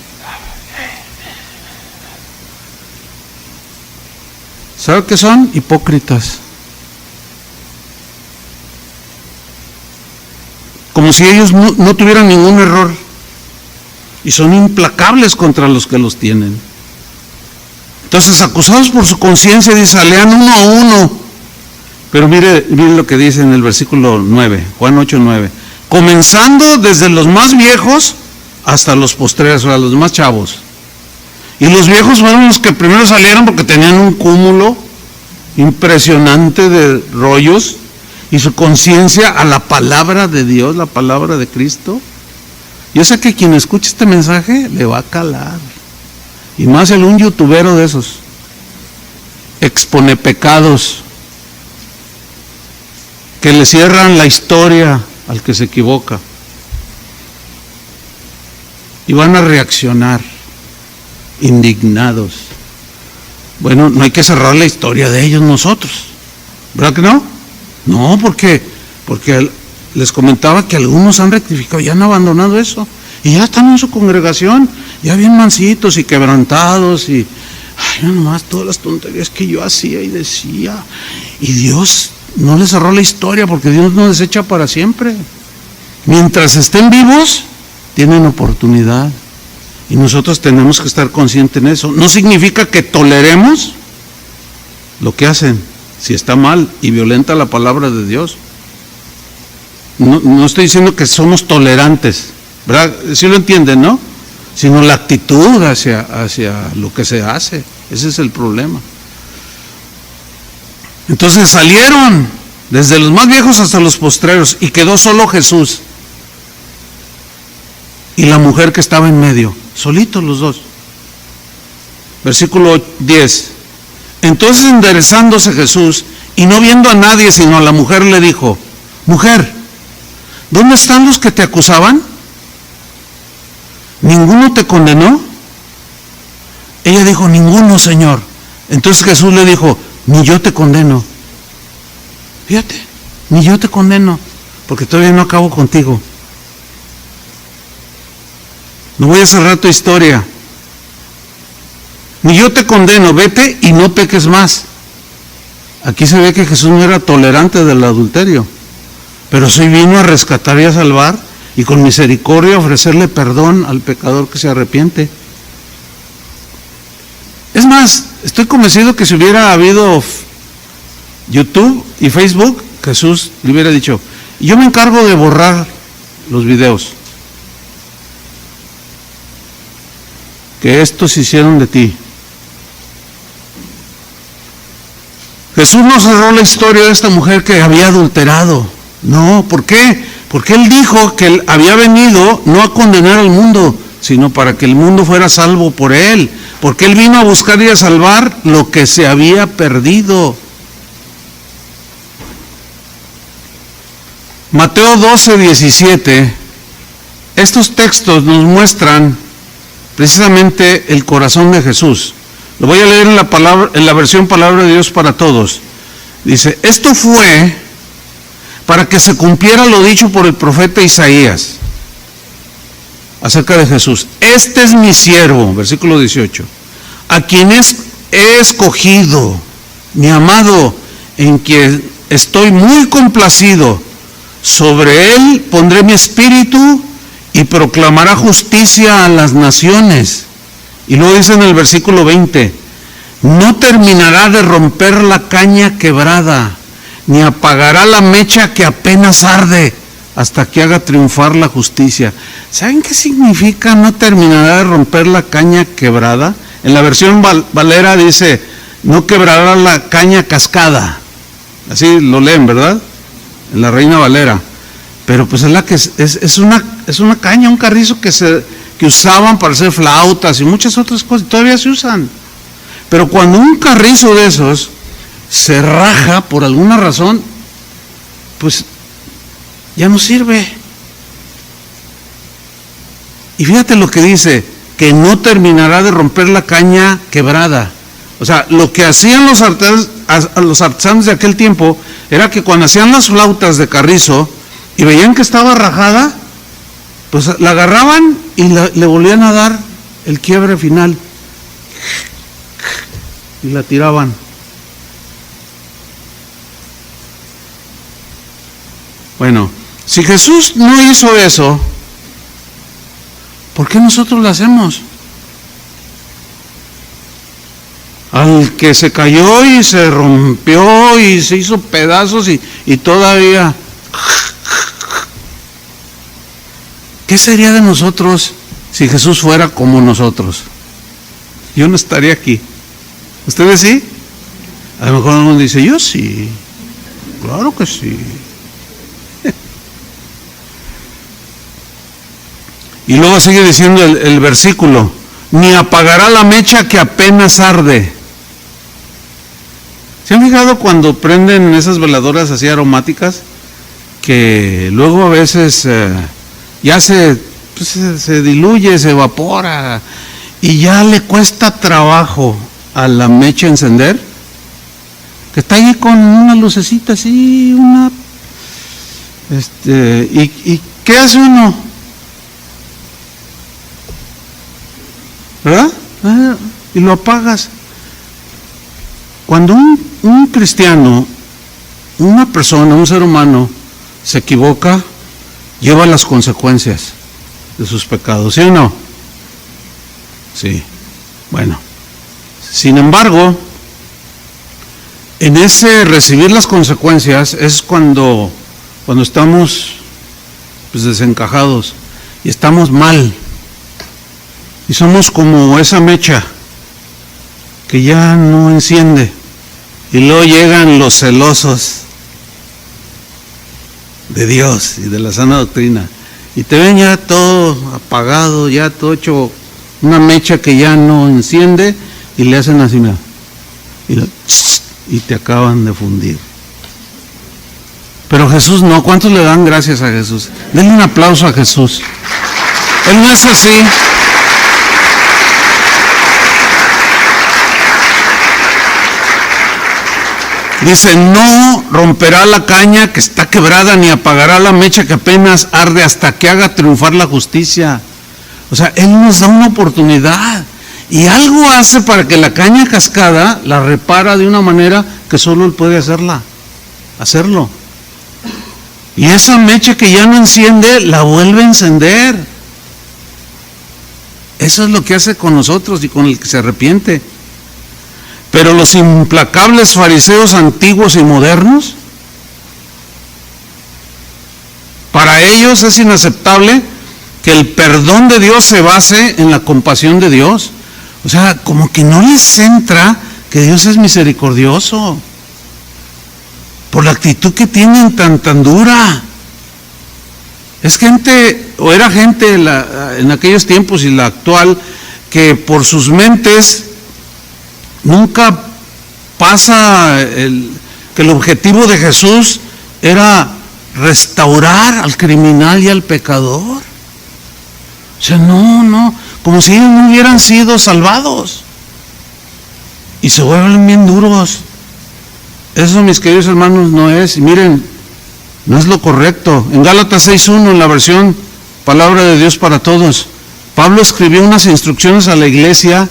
¿Sabe qué son? Hipócritas. Como si ellos no tuvieran ningún error y son implacables contra los que los tienen. Entonces, acusados por su conciencia, dice, lean uno a uno. Pero mire lo que dice en el versículo 9, Juan 8:9. Comenzando desde los más viejos hasta los postreros, o sea, los más chavos. Y los viejos fueron los que primero salieron porque tenían un cúmulo impresionante de rollos y su conciencia a la palabra de Dios, la palabra de Cristo. Yo sé que quien escuche este mensaje le va a calar. Y más un youtubero de esos. Expone pecados que le cierran la historia al que se equivoca y van a reaccionar indignados. Bueno, no hay que cerrar la historia de ellos nosotros, ¿Verdad que no? No, porque les comentaba que algunos han rectificado, ya han abandonado eso, y ya están en su congregación, ya bien mansitos y quebrantados, y ay, no nomás todas las tonterías que yo hacía y decía, y Dios no les cerró la historia, porque Dios no desecha para siempre. Mientras estén vivos, tienen oportunidad, y nosotros tenemos que estar conscientes en eso. No significa que toleremos lo que hacen, si está mal y violenta la palabra de Dios. No estoy diciendo que somos tolerantes, ¿verdad? Sí lo entienden, ¿no? Sino la actitud hacia lo que se hace. Ese es el problema. Entonces salieron desde los más viejos hasta los postreros y quedó solo Jesús y la mujer que estaba en medio, solitos los dos. Versículo 10. Entonces, enderezándose Jesús y no viendo a nadie sino a la mujer, le dijo: mujer, ¿dónde están los que te acusaban? ¿Ninguno te condenó? Ella dijo: ninguno, Señor. Entonces Jesús le dijo: ni yo te condeno. Fíjate, ni yo te condeno, porque todavía no acabo contigo. No voy a cerrar tu historia. Ni yo te condeno, vete y no peques más. Aquí se ve que Jesús no era tolerante del adulterio, pero sí vino a rescatar y a salvar, y con misericordia ofrecerle perdón al pecador que se arrepiente. Es más, estoy convencido que si hubiera habido YouTube y Facebook, Jesús le hubiera dicho: yo me encargo de borrar los videos que estos hicieron de ti. Jesús no cerró la historia de esta mujer que había adulterado. No, ¿por qué? Porque Él dijo que Él había venido no a condenar al mundo, sino para que el mundo fuera salvo por Él. Porque Él vino a buscar y a salvar lo que se había perdido. Mateo 12:17. Estos textos nos muestran precisamente el corazón de Jesús. Lo voy a leer en la versión Palabra de Dios para Todos. Dice: esto fue para que se cumpliera lo dicho por el profeta Isaías acerca de Jesús. Este es mi siervo, versículo 18, a quien he escogido, mi amado, en quien estoy muy complacido. Sobre él pondré mi espíritu y proclamará justicia a las naciones. Y luego dice en el versículo 20: no terminará de romper la caña quebrada, ni apagará la mecha que apenas arde, hasta que haga triunfar la justicia. ¿Saben qué significa no terminará de romper la caña quebrada? En la versión Valera dice: no quebrará la caña cascada. Así lo leen, ¿verdad? En la Reina Valera. Pero pues es la que es una caña, un carrizo que usaban para hacer flautas y muchas otras cosas, todavía se usan. Pero cuando un carrizo de esos se raja por alguna razón, pues ya no sirve. Y fíjate lo que dice, que no terminará de romper la caña quebrada. O sea, lo que hacían los artesanos de aquel tiempo era que cuando hacían las flautas de carrizo y veían que estaba rajada, pues la agarraban y le volvían a dar el quiebre final y la tiraban. Bueno, si Jesús no hizo eso, ¿por qué nosotros lo hacemos? Al que se cayó y se rompió y se hizo pedazos y todavía... ¿Qué sería de nosotros si Jesús fuera como nosotros? Yo no estaría aquí. ¿Ustedes sí? A lo mejor uno dice: yo sí, claro que sí. Y luego sigue diciendo el versículo: ni apagará la mecha que apenas arde. ¿Se han fijado cuando prenden esas veladoras así aromáticas? Que luego a veces ya se diluye, se evapora y ya le cuesta trabajo a la mecha encender. que está ahí con una lucecita así, ¿y qué hace uno? ¿Verdad? Y lo apagas. Cuando un cristiano, una persona, un ser humano, se equivoca, lleva las consecuencias de sus pecados, ¿sí o no? Sí. Bueno, sin embargo, en ese recibir las consecuencias es cuando estamos pues desencajados y estamos mal y somos como esa mecha que ya no enciende, y luego llegan los celosos de Dios y de la sana doctrina y te ven ya todo apagado, ya todo hecho una mecha que ya no enciende, y le hacen así, mira, y te acaban de fundir. Pero Jesús no. ¿Cuántos le dan gracias a Jesús? Denle un aplauso a Jesús. Él no es así. Dice, no romperá la caña que está quebrada, ni apagará la mecha que apenas arde, hasta que haga triunfar la justicia. O sea, Él nos da una oportunidad y algo hace para que la caña cascada la repara de una manera que solo Él puede hacerlo. Y esa mecha que ya no enciende, la vuelve a encender. Eso es lo que hace con nosotros y con el que se arrepiente. Pero los implacables fariseos antiguos y modernos, para ellos es inaceptable que el perdón de Dios se base en la compasión de Dios. O sea, como que no les entra que Dios es misericordioso por la actitud que tienen tan dura. Es gente, o era gente en aquellos tiempos y la actual, que por sus mentes nunca pasa que el objetivo de Jesús era restaurar al criminal y al pecador. O sea, no, como si ellos no hubieran sido salvados. Y se vuelven bien duros. Eso, mis queridos hermanos, no es. Y miren, no es lo correcto. En Gálatas 6:1, en la versión Palabra de Dios para Todos, Pablo escribió unas instrucciones a la iglesia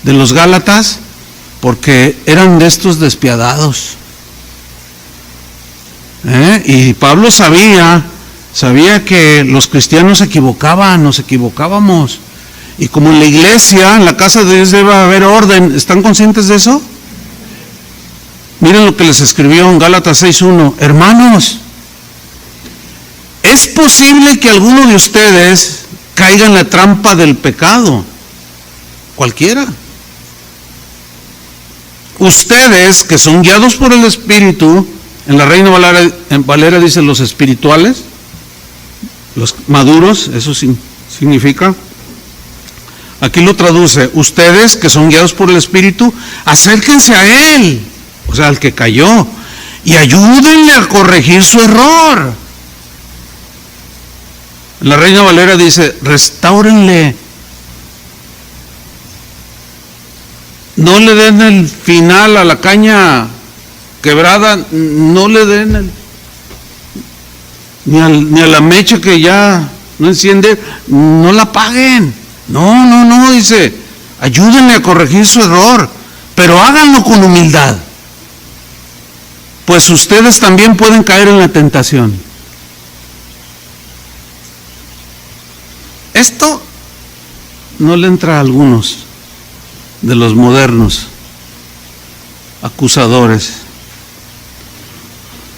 de los Gálatas porque eran de estos despiadados. Y Pablo sabía que los cristianos se equivocaban, nos equivocábamos. Y como en la iglesia, en la casa de Dios debe haber orden, ¿están conscientes de eso? Miren lo que les escribió en Gálatas 6:1. Hermanos, es posible que alguno de ustedes caiga en la trampa del pecado. Cualquiera. Ustedes, que son guiados por el Espíritu, en la Reina Valera dice los espirituales, los maduros, eso significa. Aquí lo traduce, ustedes que son guiados por el Espíritu, acérquense a Él, o sea, al que cayó, y ayúdenle a corregir su error. La Reina Valera dice, restáurenle. No le den el final a la caña quebrada, no le den ni a la mecha que ya no enciende, no la apaguen. No, dice, ayúdenle a corregir su error, pero háganlo con humildad, pues ustedes también pueden caer en la tentación. Esto no le entra a algunos de los modernos acusadores.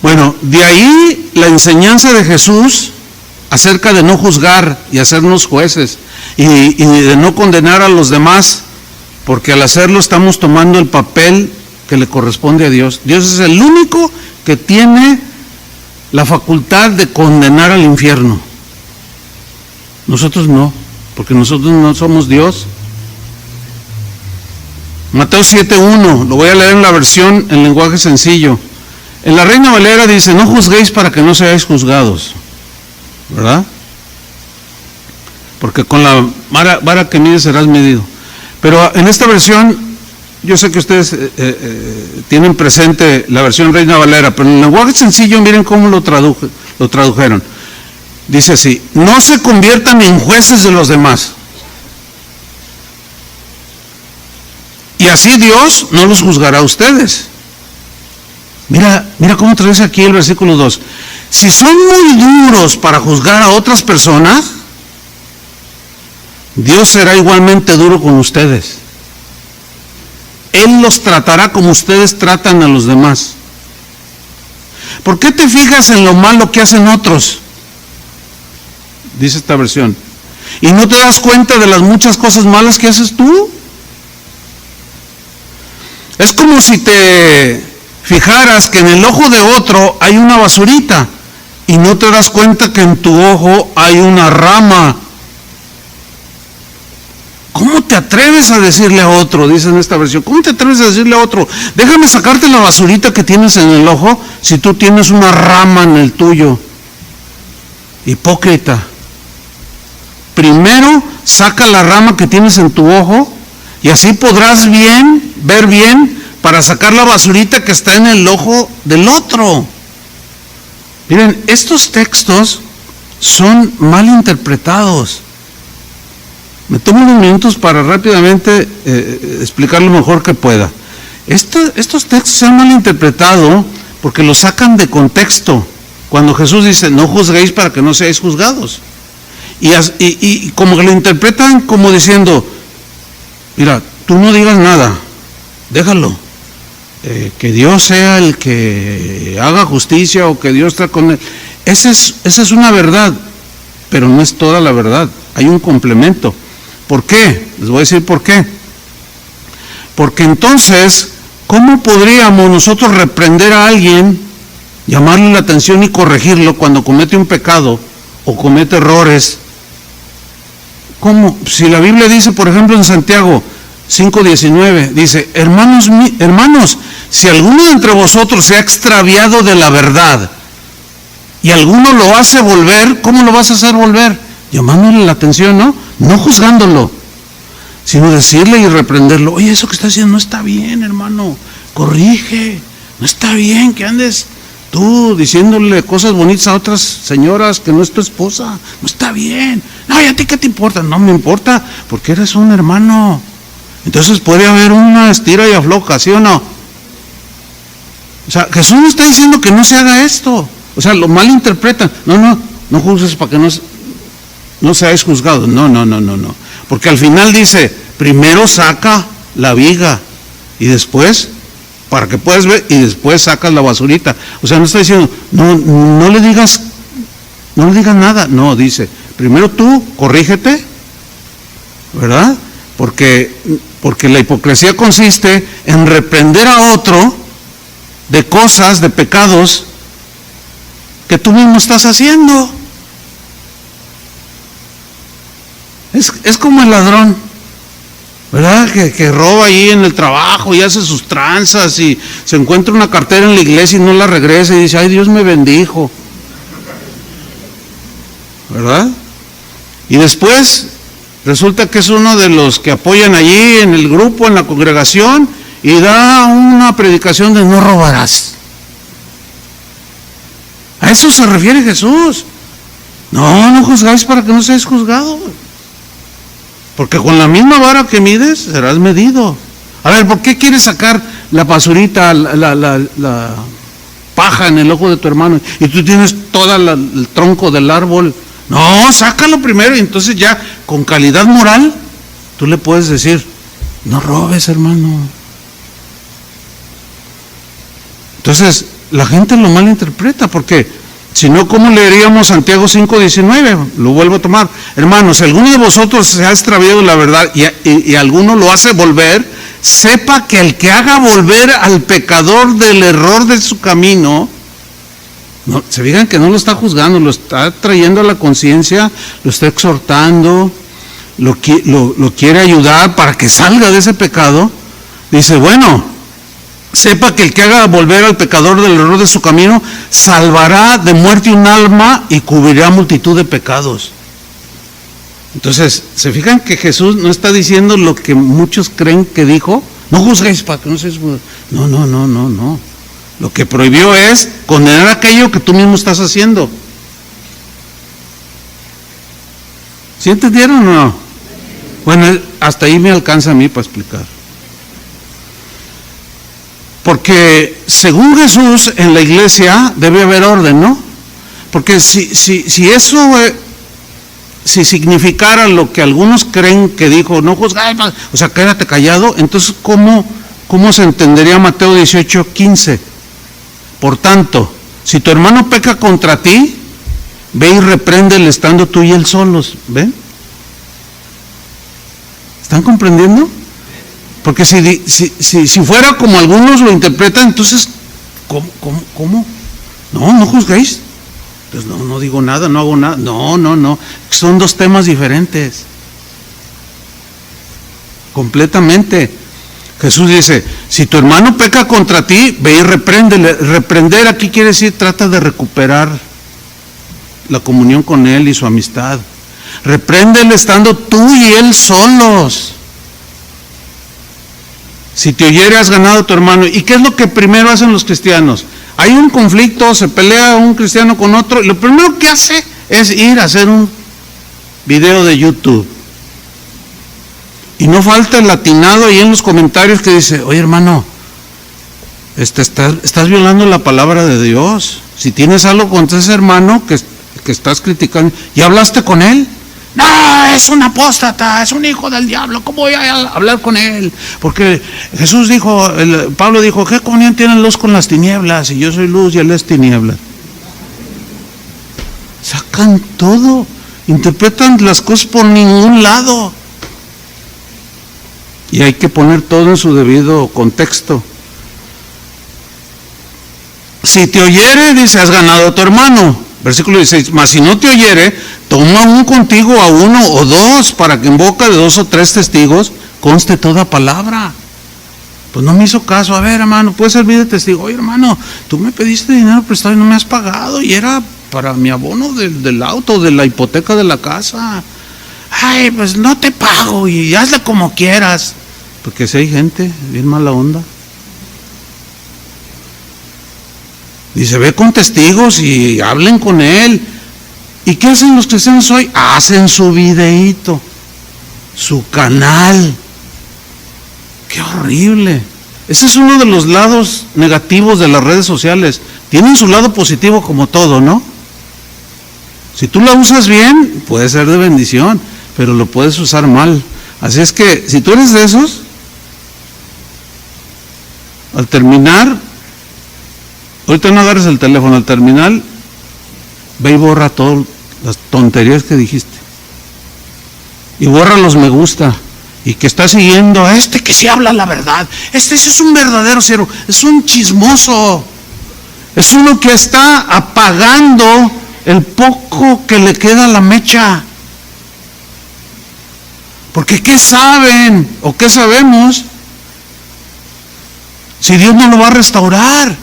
Bueno, de ahí la enseñanza de Jesús acerca de no juzgar y hacernos jueces y de no condenar a los demás, porque al hacerlo estamos tomando el papel que le corresponde a Dios. Dios es el único que tiene la facultad de condenar al infierno. Nosotros no, porque nosotros no somos Dios. Mateo 7:1, lo voy a leer en la versión en lenguaje sencillo. En la Reina Valera dice, no juzguéis para que no seáis juzgados, ¿verdad? Porque con la vara que mides serás medido. Pero en esta versión yo sé que ustedes tienen presente la versión Reina Valera, pero en el lenguaje sencillo miren cómo lo tradujeron. Dice así: no se conviertan en jueces de los demás. Y así Dios no los juzgará a ustedes. Mira cómo traduce aquí el versículo 2. Si son muy duros para juzgar a otras personas, Dios será igualmente duro con ustedes. Él los tratará como ustedes tratan a los demás. ¿Por qué te fijas en lo malo que hacen otros? Dice esta versión. ¿Y no te das cuenta de las muchas cosas malas que haces tú? Es como si te fijaras que en el ojo de otro hay una basurita y no te das cuenta que en tu ojo hay una rama. ¿Cómo te atreves a decirle a otro? Dice en esta versión, ¿cómo te atreves a decirle a otro? Déjame sacarte la basurita que tienes en el ojo si tú tienes una rama en el tuyo. Hipócrita. Primero saca la rama que tienes en tu ojo y así podrás ver bien para sacar la basurita que está en el ojo del otro. Miren, estos textos son mal interpretados. Me tomo unos minutos para rápidamente explicar lo mejor que pueda. Estos textos se han mal interpretado porque los sacan de contexto. Cuando Jesús dice, no juzguéis para que no seáis juzgados. Y como que lo interpretan como diciendo, mira, tú no digas nada, déjalo. Que Dios sea el que haga justicia o que Dios está con él. Esa es una verdad, pero no es toda la verdad. Hay un complemento. ¿Por qué? Les voy a decir por qué. Porque entonces, ¿cómo podríamos nosotros reprender a alguien, llamarle la atención y corregirlo cuando comete un pecado o comete errores? ¿Cómo? Si la Biblia dice, por ejemplo, en Santiago 5:19, dice, hermanos, si alguno de entre vosotros se ha extraviado de la verdad y alguno lo hace volver, ¿cómo lo vas a hacer volver? Llamándole la atención, ¿no? No juzgándolo, sino decirle y reprenderlo. Oye, eso que estás haciendo no está bien, hermano, corrige, no está bien que andes tú diciéndole cosas bonitas a otras señoras que no es tu esposa, no está bien. No, ¿y a ti qué te importa? No me importa, porque eres un hermano. Entonces puede haber una estira y afloja, ¿sí o no? O sea, Jesús no está diciendo que no se haga esto. O sea, lo malinterpretan. No juzgues para que no seáis juzgados. No. Porque al final dice, primero saca la viga y después, para que puedas ver, y después sacas la basurita. O sea, no está diciendo, no le digas nada. No, dice, primero tú corrígete, ¿verdad? Porque la hipocresía consiste en reprender a otro de cosas, de pecados que tú mismo estás haciendo. Es como el ladrón, ¿verdad? Que roba ahí en el trabajo y hace sus tranzas y se encuentra una cartera en la iglesia y no la regresa y dice, ay, Dios me bendijo, ¿verdad? Y después resulta que es uno de los que apoyan allí en el grupo, en la congregación, y da una predicación de no robarás. A eso se refiere Jesús. No juzgáis para que no seáis juzgados. Porque con la misma vara que mides, serás medido. A ver, ¿por qué quieres sacar la basurita, la paja en el ojo de tu hermano y tú tienes todo el tronco del árbol? No, sácalo primero y entonces ya con calidad moral tú le puedes decir, no robes, hermano. Entonces la gente lo malinterpreta porque si no, ¿cómo leeríamos Santiago 5:19? Lo vuelvo a tomar. Hermanos, si alguno de vosotros se ha extraviado la verdad y alguno lo hace volver, sepa que el que haga volver al pecador del error de su camino, no, se fijan que no lo está juzgando, lo está trayendo a la conciencia, lo está exhortando, lo quiere ayudar para que salga de ese pecado. Dice, bueno, sepa que el que haga volver al pecador del error de su camino, salvará de muerte un alma y cubrirá multitud de pecados. Entonces, ¿se fijan que Jesús no está diciendo lo que muchos creen que dijo? No juzguéis para que no seáis juzgados. No. Lo que prohibió es condenar aquello que tú mismo estás haciendo. ¿Sí entendieron o no? Bueno, hasta ahí me alcanza a mí para explicar. Porque según Jesús en la iglesia debe haber orden, ¿no? Porque si eso, si significara lo que algunos creen que dijo, no juzgáis, o sea, quédate callado, entonces ¿cómo se entendería Mateo 18:15? Por tanto, si tu hermano peca contra ti, ve y repréndele estando tú y él solos. ¿Ven? ¿Están comprendiendo? Porque si fuera como algunos lo interpretan, entonces, ¿cómo? No juzguéis. Entonces no digo nada, no hago nada. No. Son dos temas diferentes. Completamente. Jesús dice, si tu hermano peca contra ti, ve y repréndele. Reprender aquí quiere decir, trata de recuperar la comunión con él y su amistad. Repréndele estando tú y él solos. Si te oyere, has ganado a tu hermano. ¿Y qué es lo que primero hacen los cristianos? Hay un conflicto, se pelea un cristiano con otro, y lo primero que hace es ir a hacer un video de YouTube. Y no falta el latinado ahí en los comentarios que dice, oye hermano, estás violando la palabra de Dios. Si tienes algo contra ese hermano que estás criticando, ¿ya hablaste con él? No, es un apóstata, es un hijo del diablo, ¿cómo voy a hablar con él? Porque Jesús dijo, Pablo dijo, ¿qué comunión tiene luz con las tinieblas? Y yo soy luz y él es tinieblas. Sacan todo, interpretan las cosas por ningún lado. Y hay que poner todo en su debido contexto. Si te oyere, dice, has ganado a tu hermano. Versículo 16, mas si no te oyere, toma un contigo a uno o dos, para que en boca de 2 o 3 testigos conste toda palabra. Pues no me hizo caso. A ver, hermano, puedes servir de testigo. Oye, hermano, tú me pediste dinero prestado y no me has pagado, y era para mi abono del auto, de la hipoteca de la casa. Ay, pues no te pago y hazle como quieras. Porque si hay gente bien mala onda. Dice, ve con testigos y hablen con él. ¿Y qué hacen los cristianos hoy? Hacen su videíto, su canal. ¡Qué horrible! Ese es uno de los lados negativos de las redes sociales. Tienen su lado positivo como todo, ¿no? Si tú la usas bien, puede ser de bendición, pero lo puedes usar mal. Así es que, si tú eres de esos, al terminar, ahorita no agarres el teléfono, al terminar, ve y borra todas las tonterías que dijiste. Y borra los me gusta. Y que está siguiendo a este que sí habla la verdad. Ese es un verdadero cero, es un chismoso. Es uno que está apagando el poco que le queda a la mecha. Porque ¿qué saben o qué sabemos si Dios no lo va a restaurar?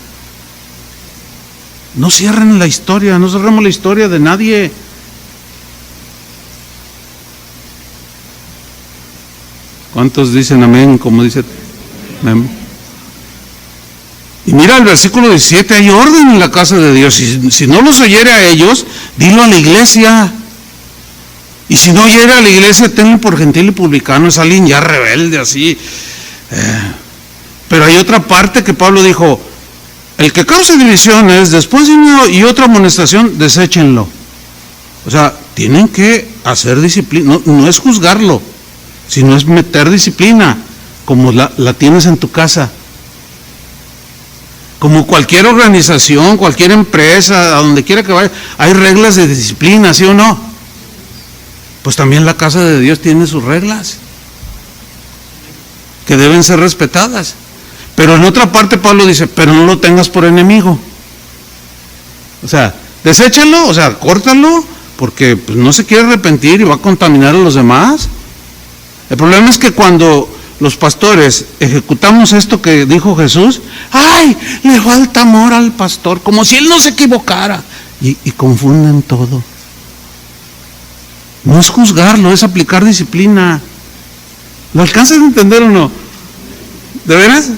No cierren la historia, no cerremos la historia de nadie. ¿Cuántos dicen amén? Como dice amén. Y mira el versículo 17, hay orden en la casa de Dios. Si no los oyere a ellos, dilo a la iglesia. Y si no oyere a la iglesia, tenlo por gentil y publicano. Es alguien ya rebelde así. Pero hay otra parte que Pablo dijo, el que cause divisiones, después de una y otra amonestación, deséchenlo. O sea, tienen que hacer disciplina, no es juzgarlo, sino es meter disciplina, como la tienes en tu casa. Como cualquier organización, cualquier empresa, a donde quiera que vaya, hay reglas de disciplina, ¿sí o no? Pues también la casa de Dios tiene sus reglas, que deben ser respetadas. Pero en otra parte Pablo dice, pero no lo tengas por enemigo. O sea, deséchalo, o sea, córtalo, porque pues, no se quiere arrepentir y va a contaminar a los demás. El problema es que cuando los pastores ejecutamos esto que dijo Jesús, ¡ay! Le falta amor al pastor, como si él no se equivocara. Y confunden todo. No es juzgarlo, es aplicar disciplina. ¿Lo alcanzas a entender o no? ¿De veras?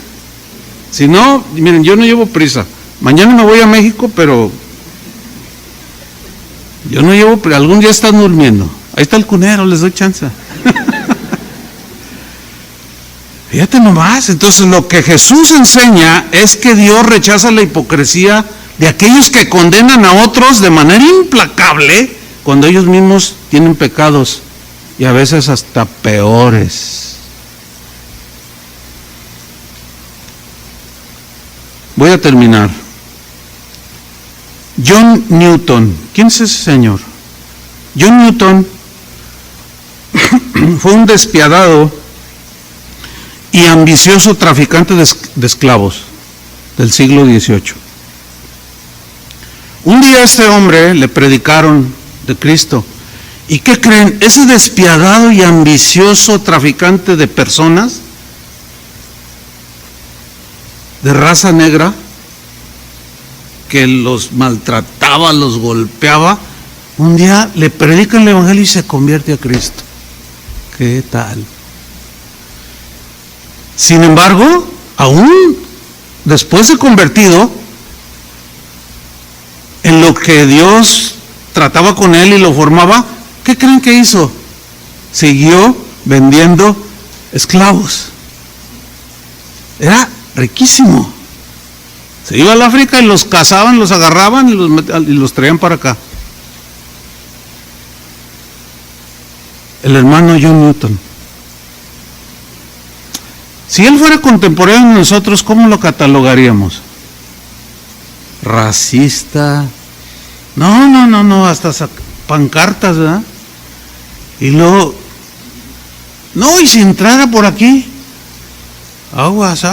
Si no, miren, yo no llevo prisa. Mañana me voy a México, pero yo no llevo prisa. Algún día están durmiendo. Ahí está el cunero, les doy chance. Fíjate nomás. Entonces lo que Jesús enseña es que Dios rechaza la hipocresía de aquellos que condenan a otros de manera implacable cuando ellos mismos tienen pecados y a veces hasta peores. Voy a terminar. John Newton. ¿Quién es ese señor? John Newton fue un despiadado y ambicioso traficante de esclavos del siglo XVIII. Un día a este hombre le predicaron de Cristo. ¿Y qué creen? Ese despiadado y ambicioso traficante de personas de raza negra, que los maltrataba, los golpeaba, un día le predican el Evangelio y se convierte a Cristo. ¿Qué tal? Sin embargo, aún después de convertido, en lo que Dios trataba con él y lo formaba, ¿qué creen que hizo? Siguió vendiendo esclavos. Era riquísimo. Se iba al África y los cazaban, los agarraban y los traían para acá. El hermano John Newton. Si él fuera contemporáneo de nosotros, ¿cómo lo catalogaríamos? Racista. No, hasta pancartas, ¿verdad? Y luego, no, y si entrara por aquí, aguas,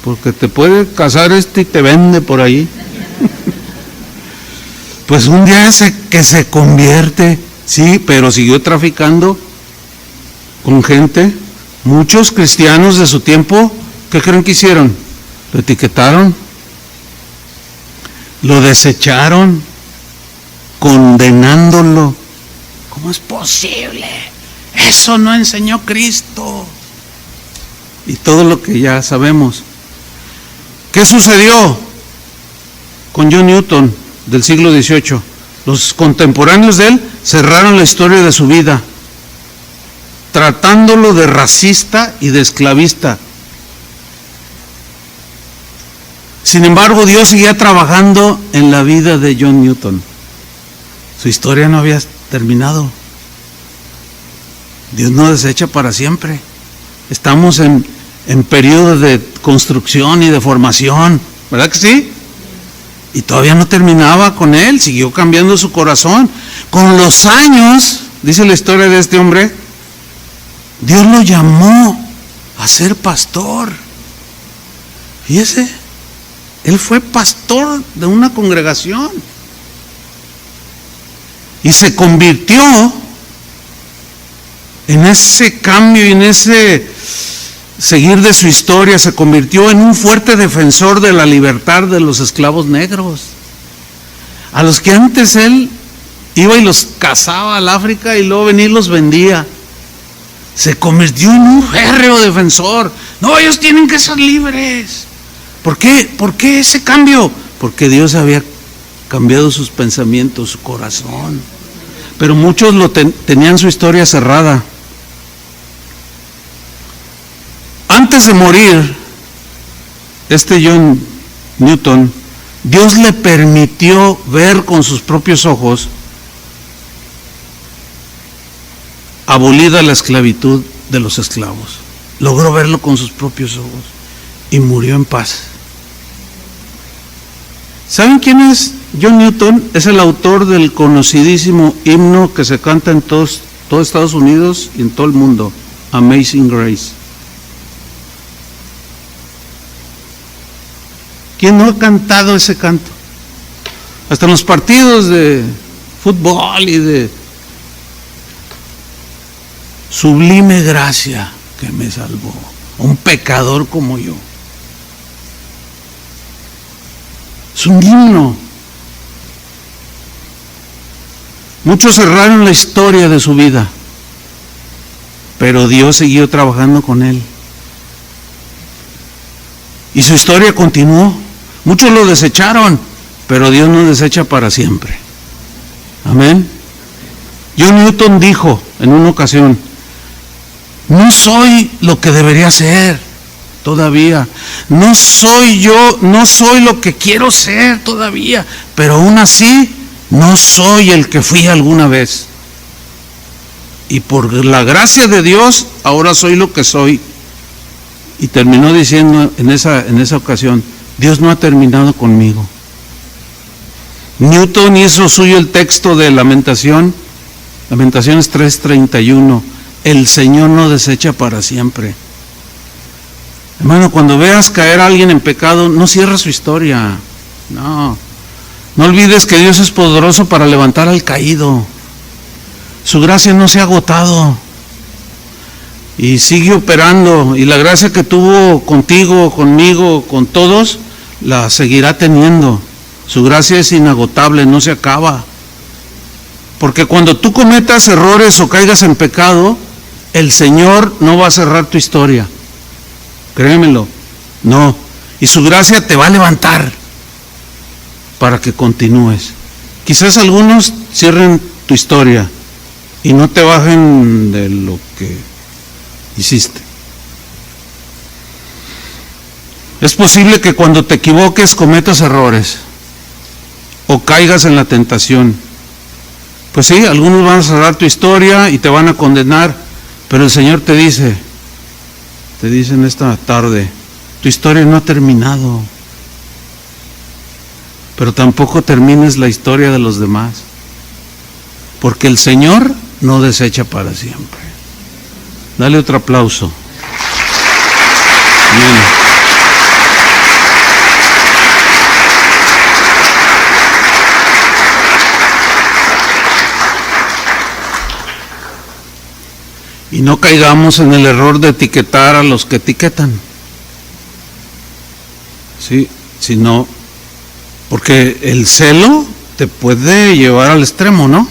porque te puede casar y te vende por ahí. Pues un día que se convierte, sí, pero siguió traficando con gente. Muchos cristianos de su tiempo, ¿qué creen que hicieron? Lo etiquetaron, lo desecharon, condenándolo. ¿Cómo es posible? Eso no enseñó Cristo. Y todo lo que ya sabemos. ¿Qué sucedió con John Newton del siglo XVIII? Los contemporáneos de él cerraron la historia de su vida, tratándolo de racista y de esclavista. Sin embargo, Dios seguía trabajando en la vida de John Newton. Su historia no había terminado. Dios no desecha para siempre. Estamos en periodo de construcción y de formación, ¿verdad que sí? Y todavía no terminaba con él, siguió cambiando su corazón. Con los años, dice la historia de este hombre, Dios lo llamó a ser pastor. Fíjese, él fue pastor de una congregación y se convirtió en ese cambio y en ese seguir de su historia, se convirtió en un fuerte defensor de la libertad de los esclavos negros, a los que antes él iba y los cazaba al África y luego venía y los vendía. Se convirtió en un férreo defensor. No, ellos tienen que ser libres. ¿Por qué? ¿Por qué ese cambio? Porque Dios había cambiado sus pensamientos, su corazón. Pero muchos tenían su historia cerrada. Antes de morir, este John Newton, Dios le permitió ver con sus propios ojos abolida la esclavitud de los esclavos. Logró verlo con sus propios ojos y murió en paz. ¿Saben quién es John Newton? Es el autor del conocidísimo himno que se canta en todo Estados Unidos y en todo el mundo, Amazing Grace. ¿Quién no ha cantado ese canto? Hasta en los partidos de fútbol y de sublime gracia que me salvó, un pecador como yo. Es un himno. Muchos cerraron la historia de su vida, pero Dios siguió trabajando con él. Y su historia continuó. Muchos lo desecharon, pero Dios no desecha para siempre. Amén. John Newton dijo en una ocasión: no soy lo que debería ser todavía. No soy lo que quiero ser todavía, pero aún así no soy el que fui alguna vez. Y por la gracia de Dios, ahora soy lo que soy. Y terminó diciendo en esa ocasión: Dios no ha terminado conmigo. Newton hizo suyo el texto de Lamentaciones 3:31. El Señor no desecha para siempre. Hermano, cuando veas caer a alguien en pecado, no cierres su historia. No olvides que Dios es poderoso para levantar al caído. Su gracia no se ha agotado y sigue operando, y la gracia que tuvo contigo, conmigo, con todos, la seguirá teniendo. Su gracia es inagotable, no se acaba. Porque cuando tú cometas errores o caigas en pecado, el Señor no va a cerrar tu historia. Créemelo, no. Y su gracia te va a levantar para que continúes. Quizás algunos cierren tu historia y no te bajen de lo que hiciste. Es posible que cuando te equivoques cometas errores o caigas en la tentación. Pues sí, algunos van a cerrar tu historia y te van a condenar, pero el Señor te dice en esta tarde: tu historia no ha terminado, pero tampoco termines la historia de los demás, porque el Señor no desecha para siempre. Dale otro aplauso. Amén. Y no caigamos en el error de etiquetar a los que etiquetan. Sí, sino porque el celo te puede llevar al extremo, ¿no?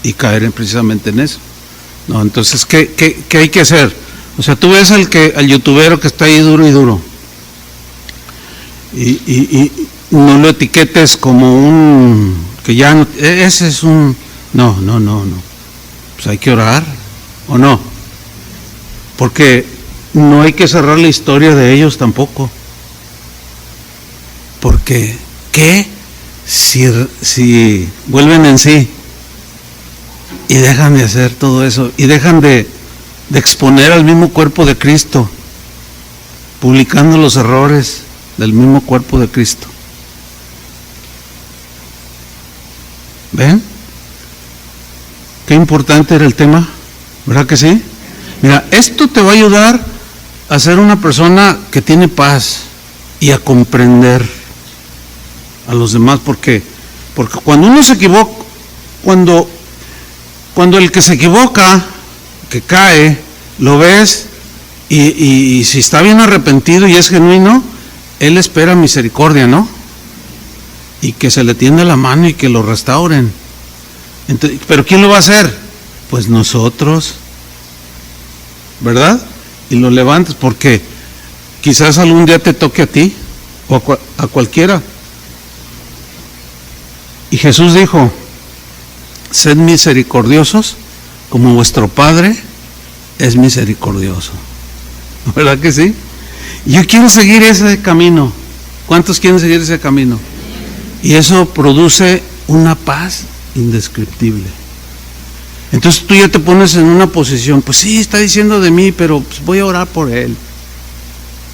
Y caer precisamente en eso. No, entonces, ¿qué hay que hacer? O sea, tú ves al youtubero que está ahí duro y duro. Y no lo etiquetes como un, que ya no, ese es un, no. Pues hay que orar, ¿o no? Porque no hay que cerrar la historia de ellos tampoco. Porque, ¿qué? Si vuelven en sí y dejan de hacer todo eso, y dejan de exponer al mismo cuerpo de Cristo, publicando los errores del mismo cuerpo de Cristo. ¿Ven? Qué importante era el tema, ¿verdad que sí? Mira, esto te va a ayudar a ser una persona que tiene paz y a comprender a los demás, porque cuando uno se equivoca, cuando el que se equivoca, que cae, lo ves y si está bien arrepentido y es genuino, él espera misericordia, ¿no? Y que se le tienda la mano y que lo restauren. Entonces, ¿pero quién lo va a hacer? Pues nosotros, ¿verdad? Y lo levantes, porque quizás algún día te toque a ti o a cualquiera. Y Jesús dijo: sed misericordiosos como vuestro Padre es misericordioso. ¿Verdad que sí? Yo quiero seguir ese camino. ¿Cuántos quieren seguir ese camino? Y eso produce una paz indescriptible. Entonces tú ya te pones en una posición: pues sí, está diciendo de mí, pero pues voy a orar por él.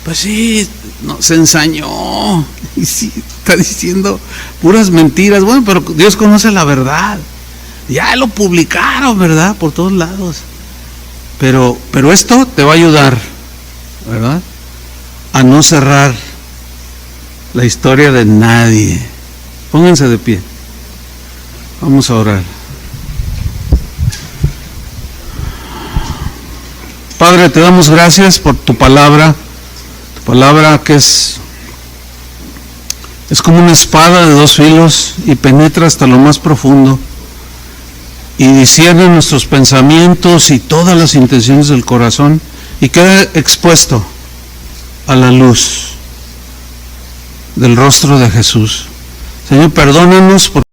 Pues sí, no, se ensañó, y sí, está diciendo puras mentiras. Bueno, pero Dios conoce la verdad. Ya lo publicaron, ¿verdad? Por todos lados. Pero esto te va a ayudar, ¿verdad? A no cerrar la historia de nadie. Pónganse de pie. Vamos a orar. Padre, te damos gracias por tu palabra que es como una espada de dos filos y penetra hasta lo más profundo y discierne nuestros pensamientos y todas las intenciones del corazón y queda expuesto a la luz del rostro de Jesús. Señor, perdónanos por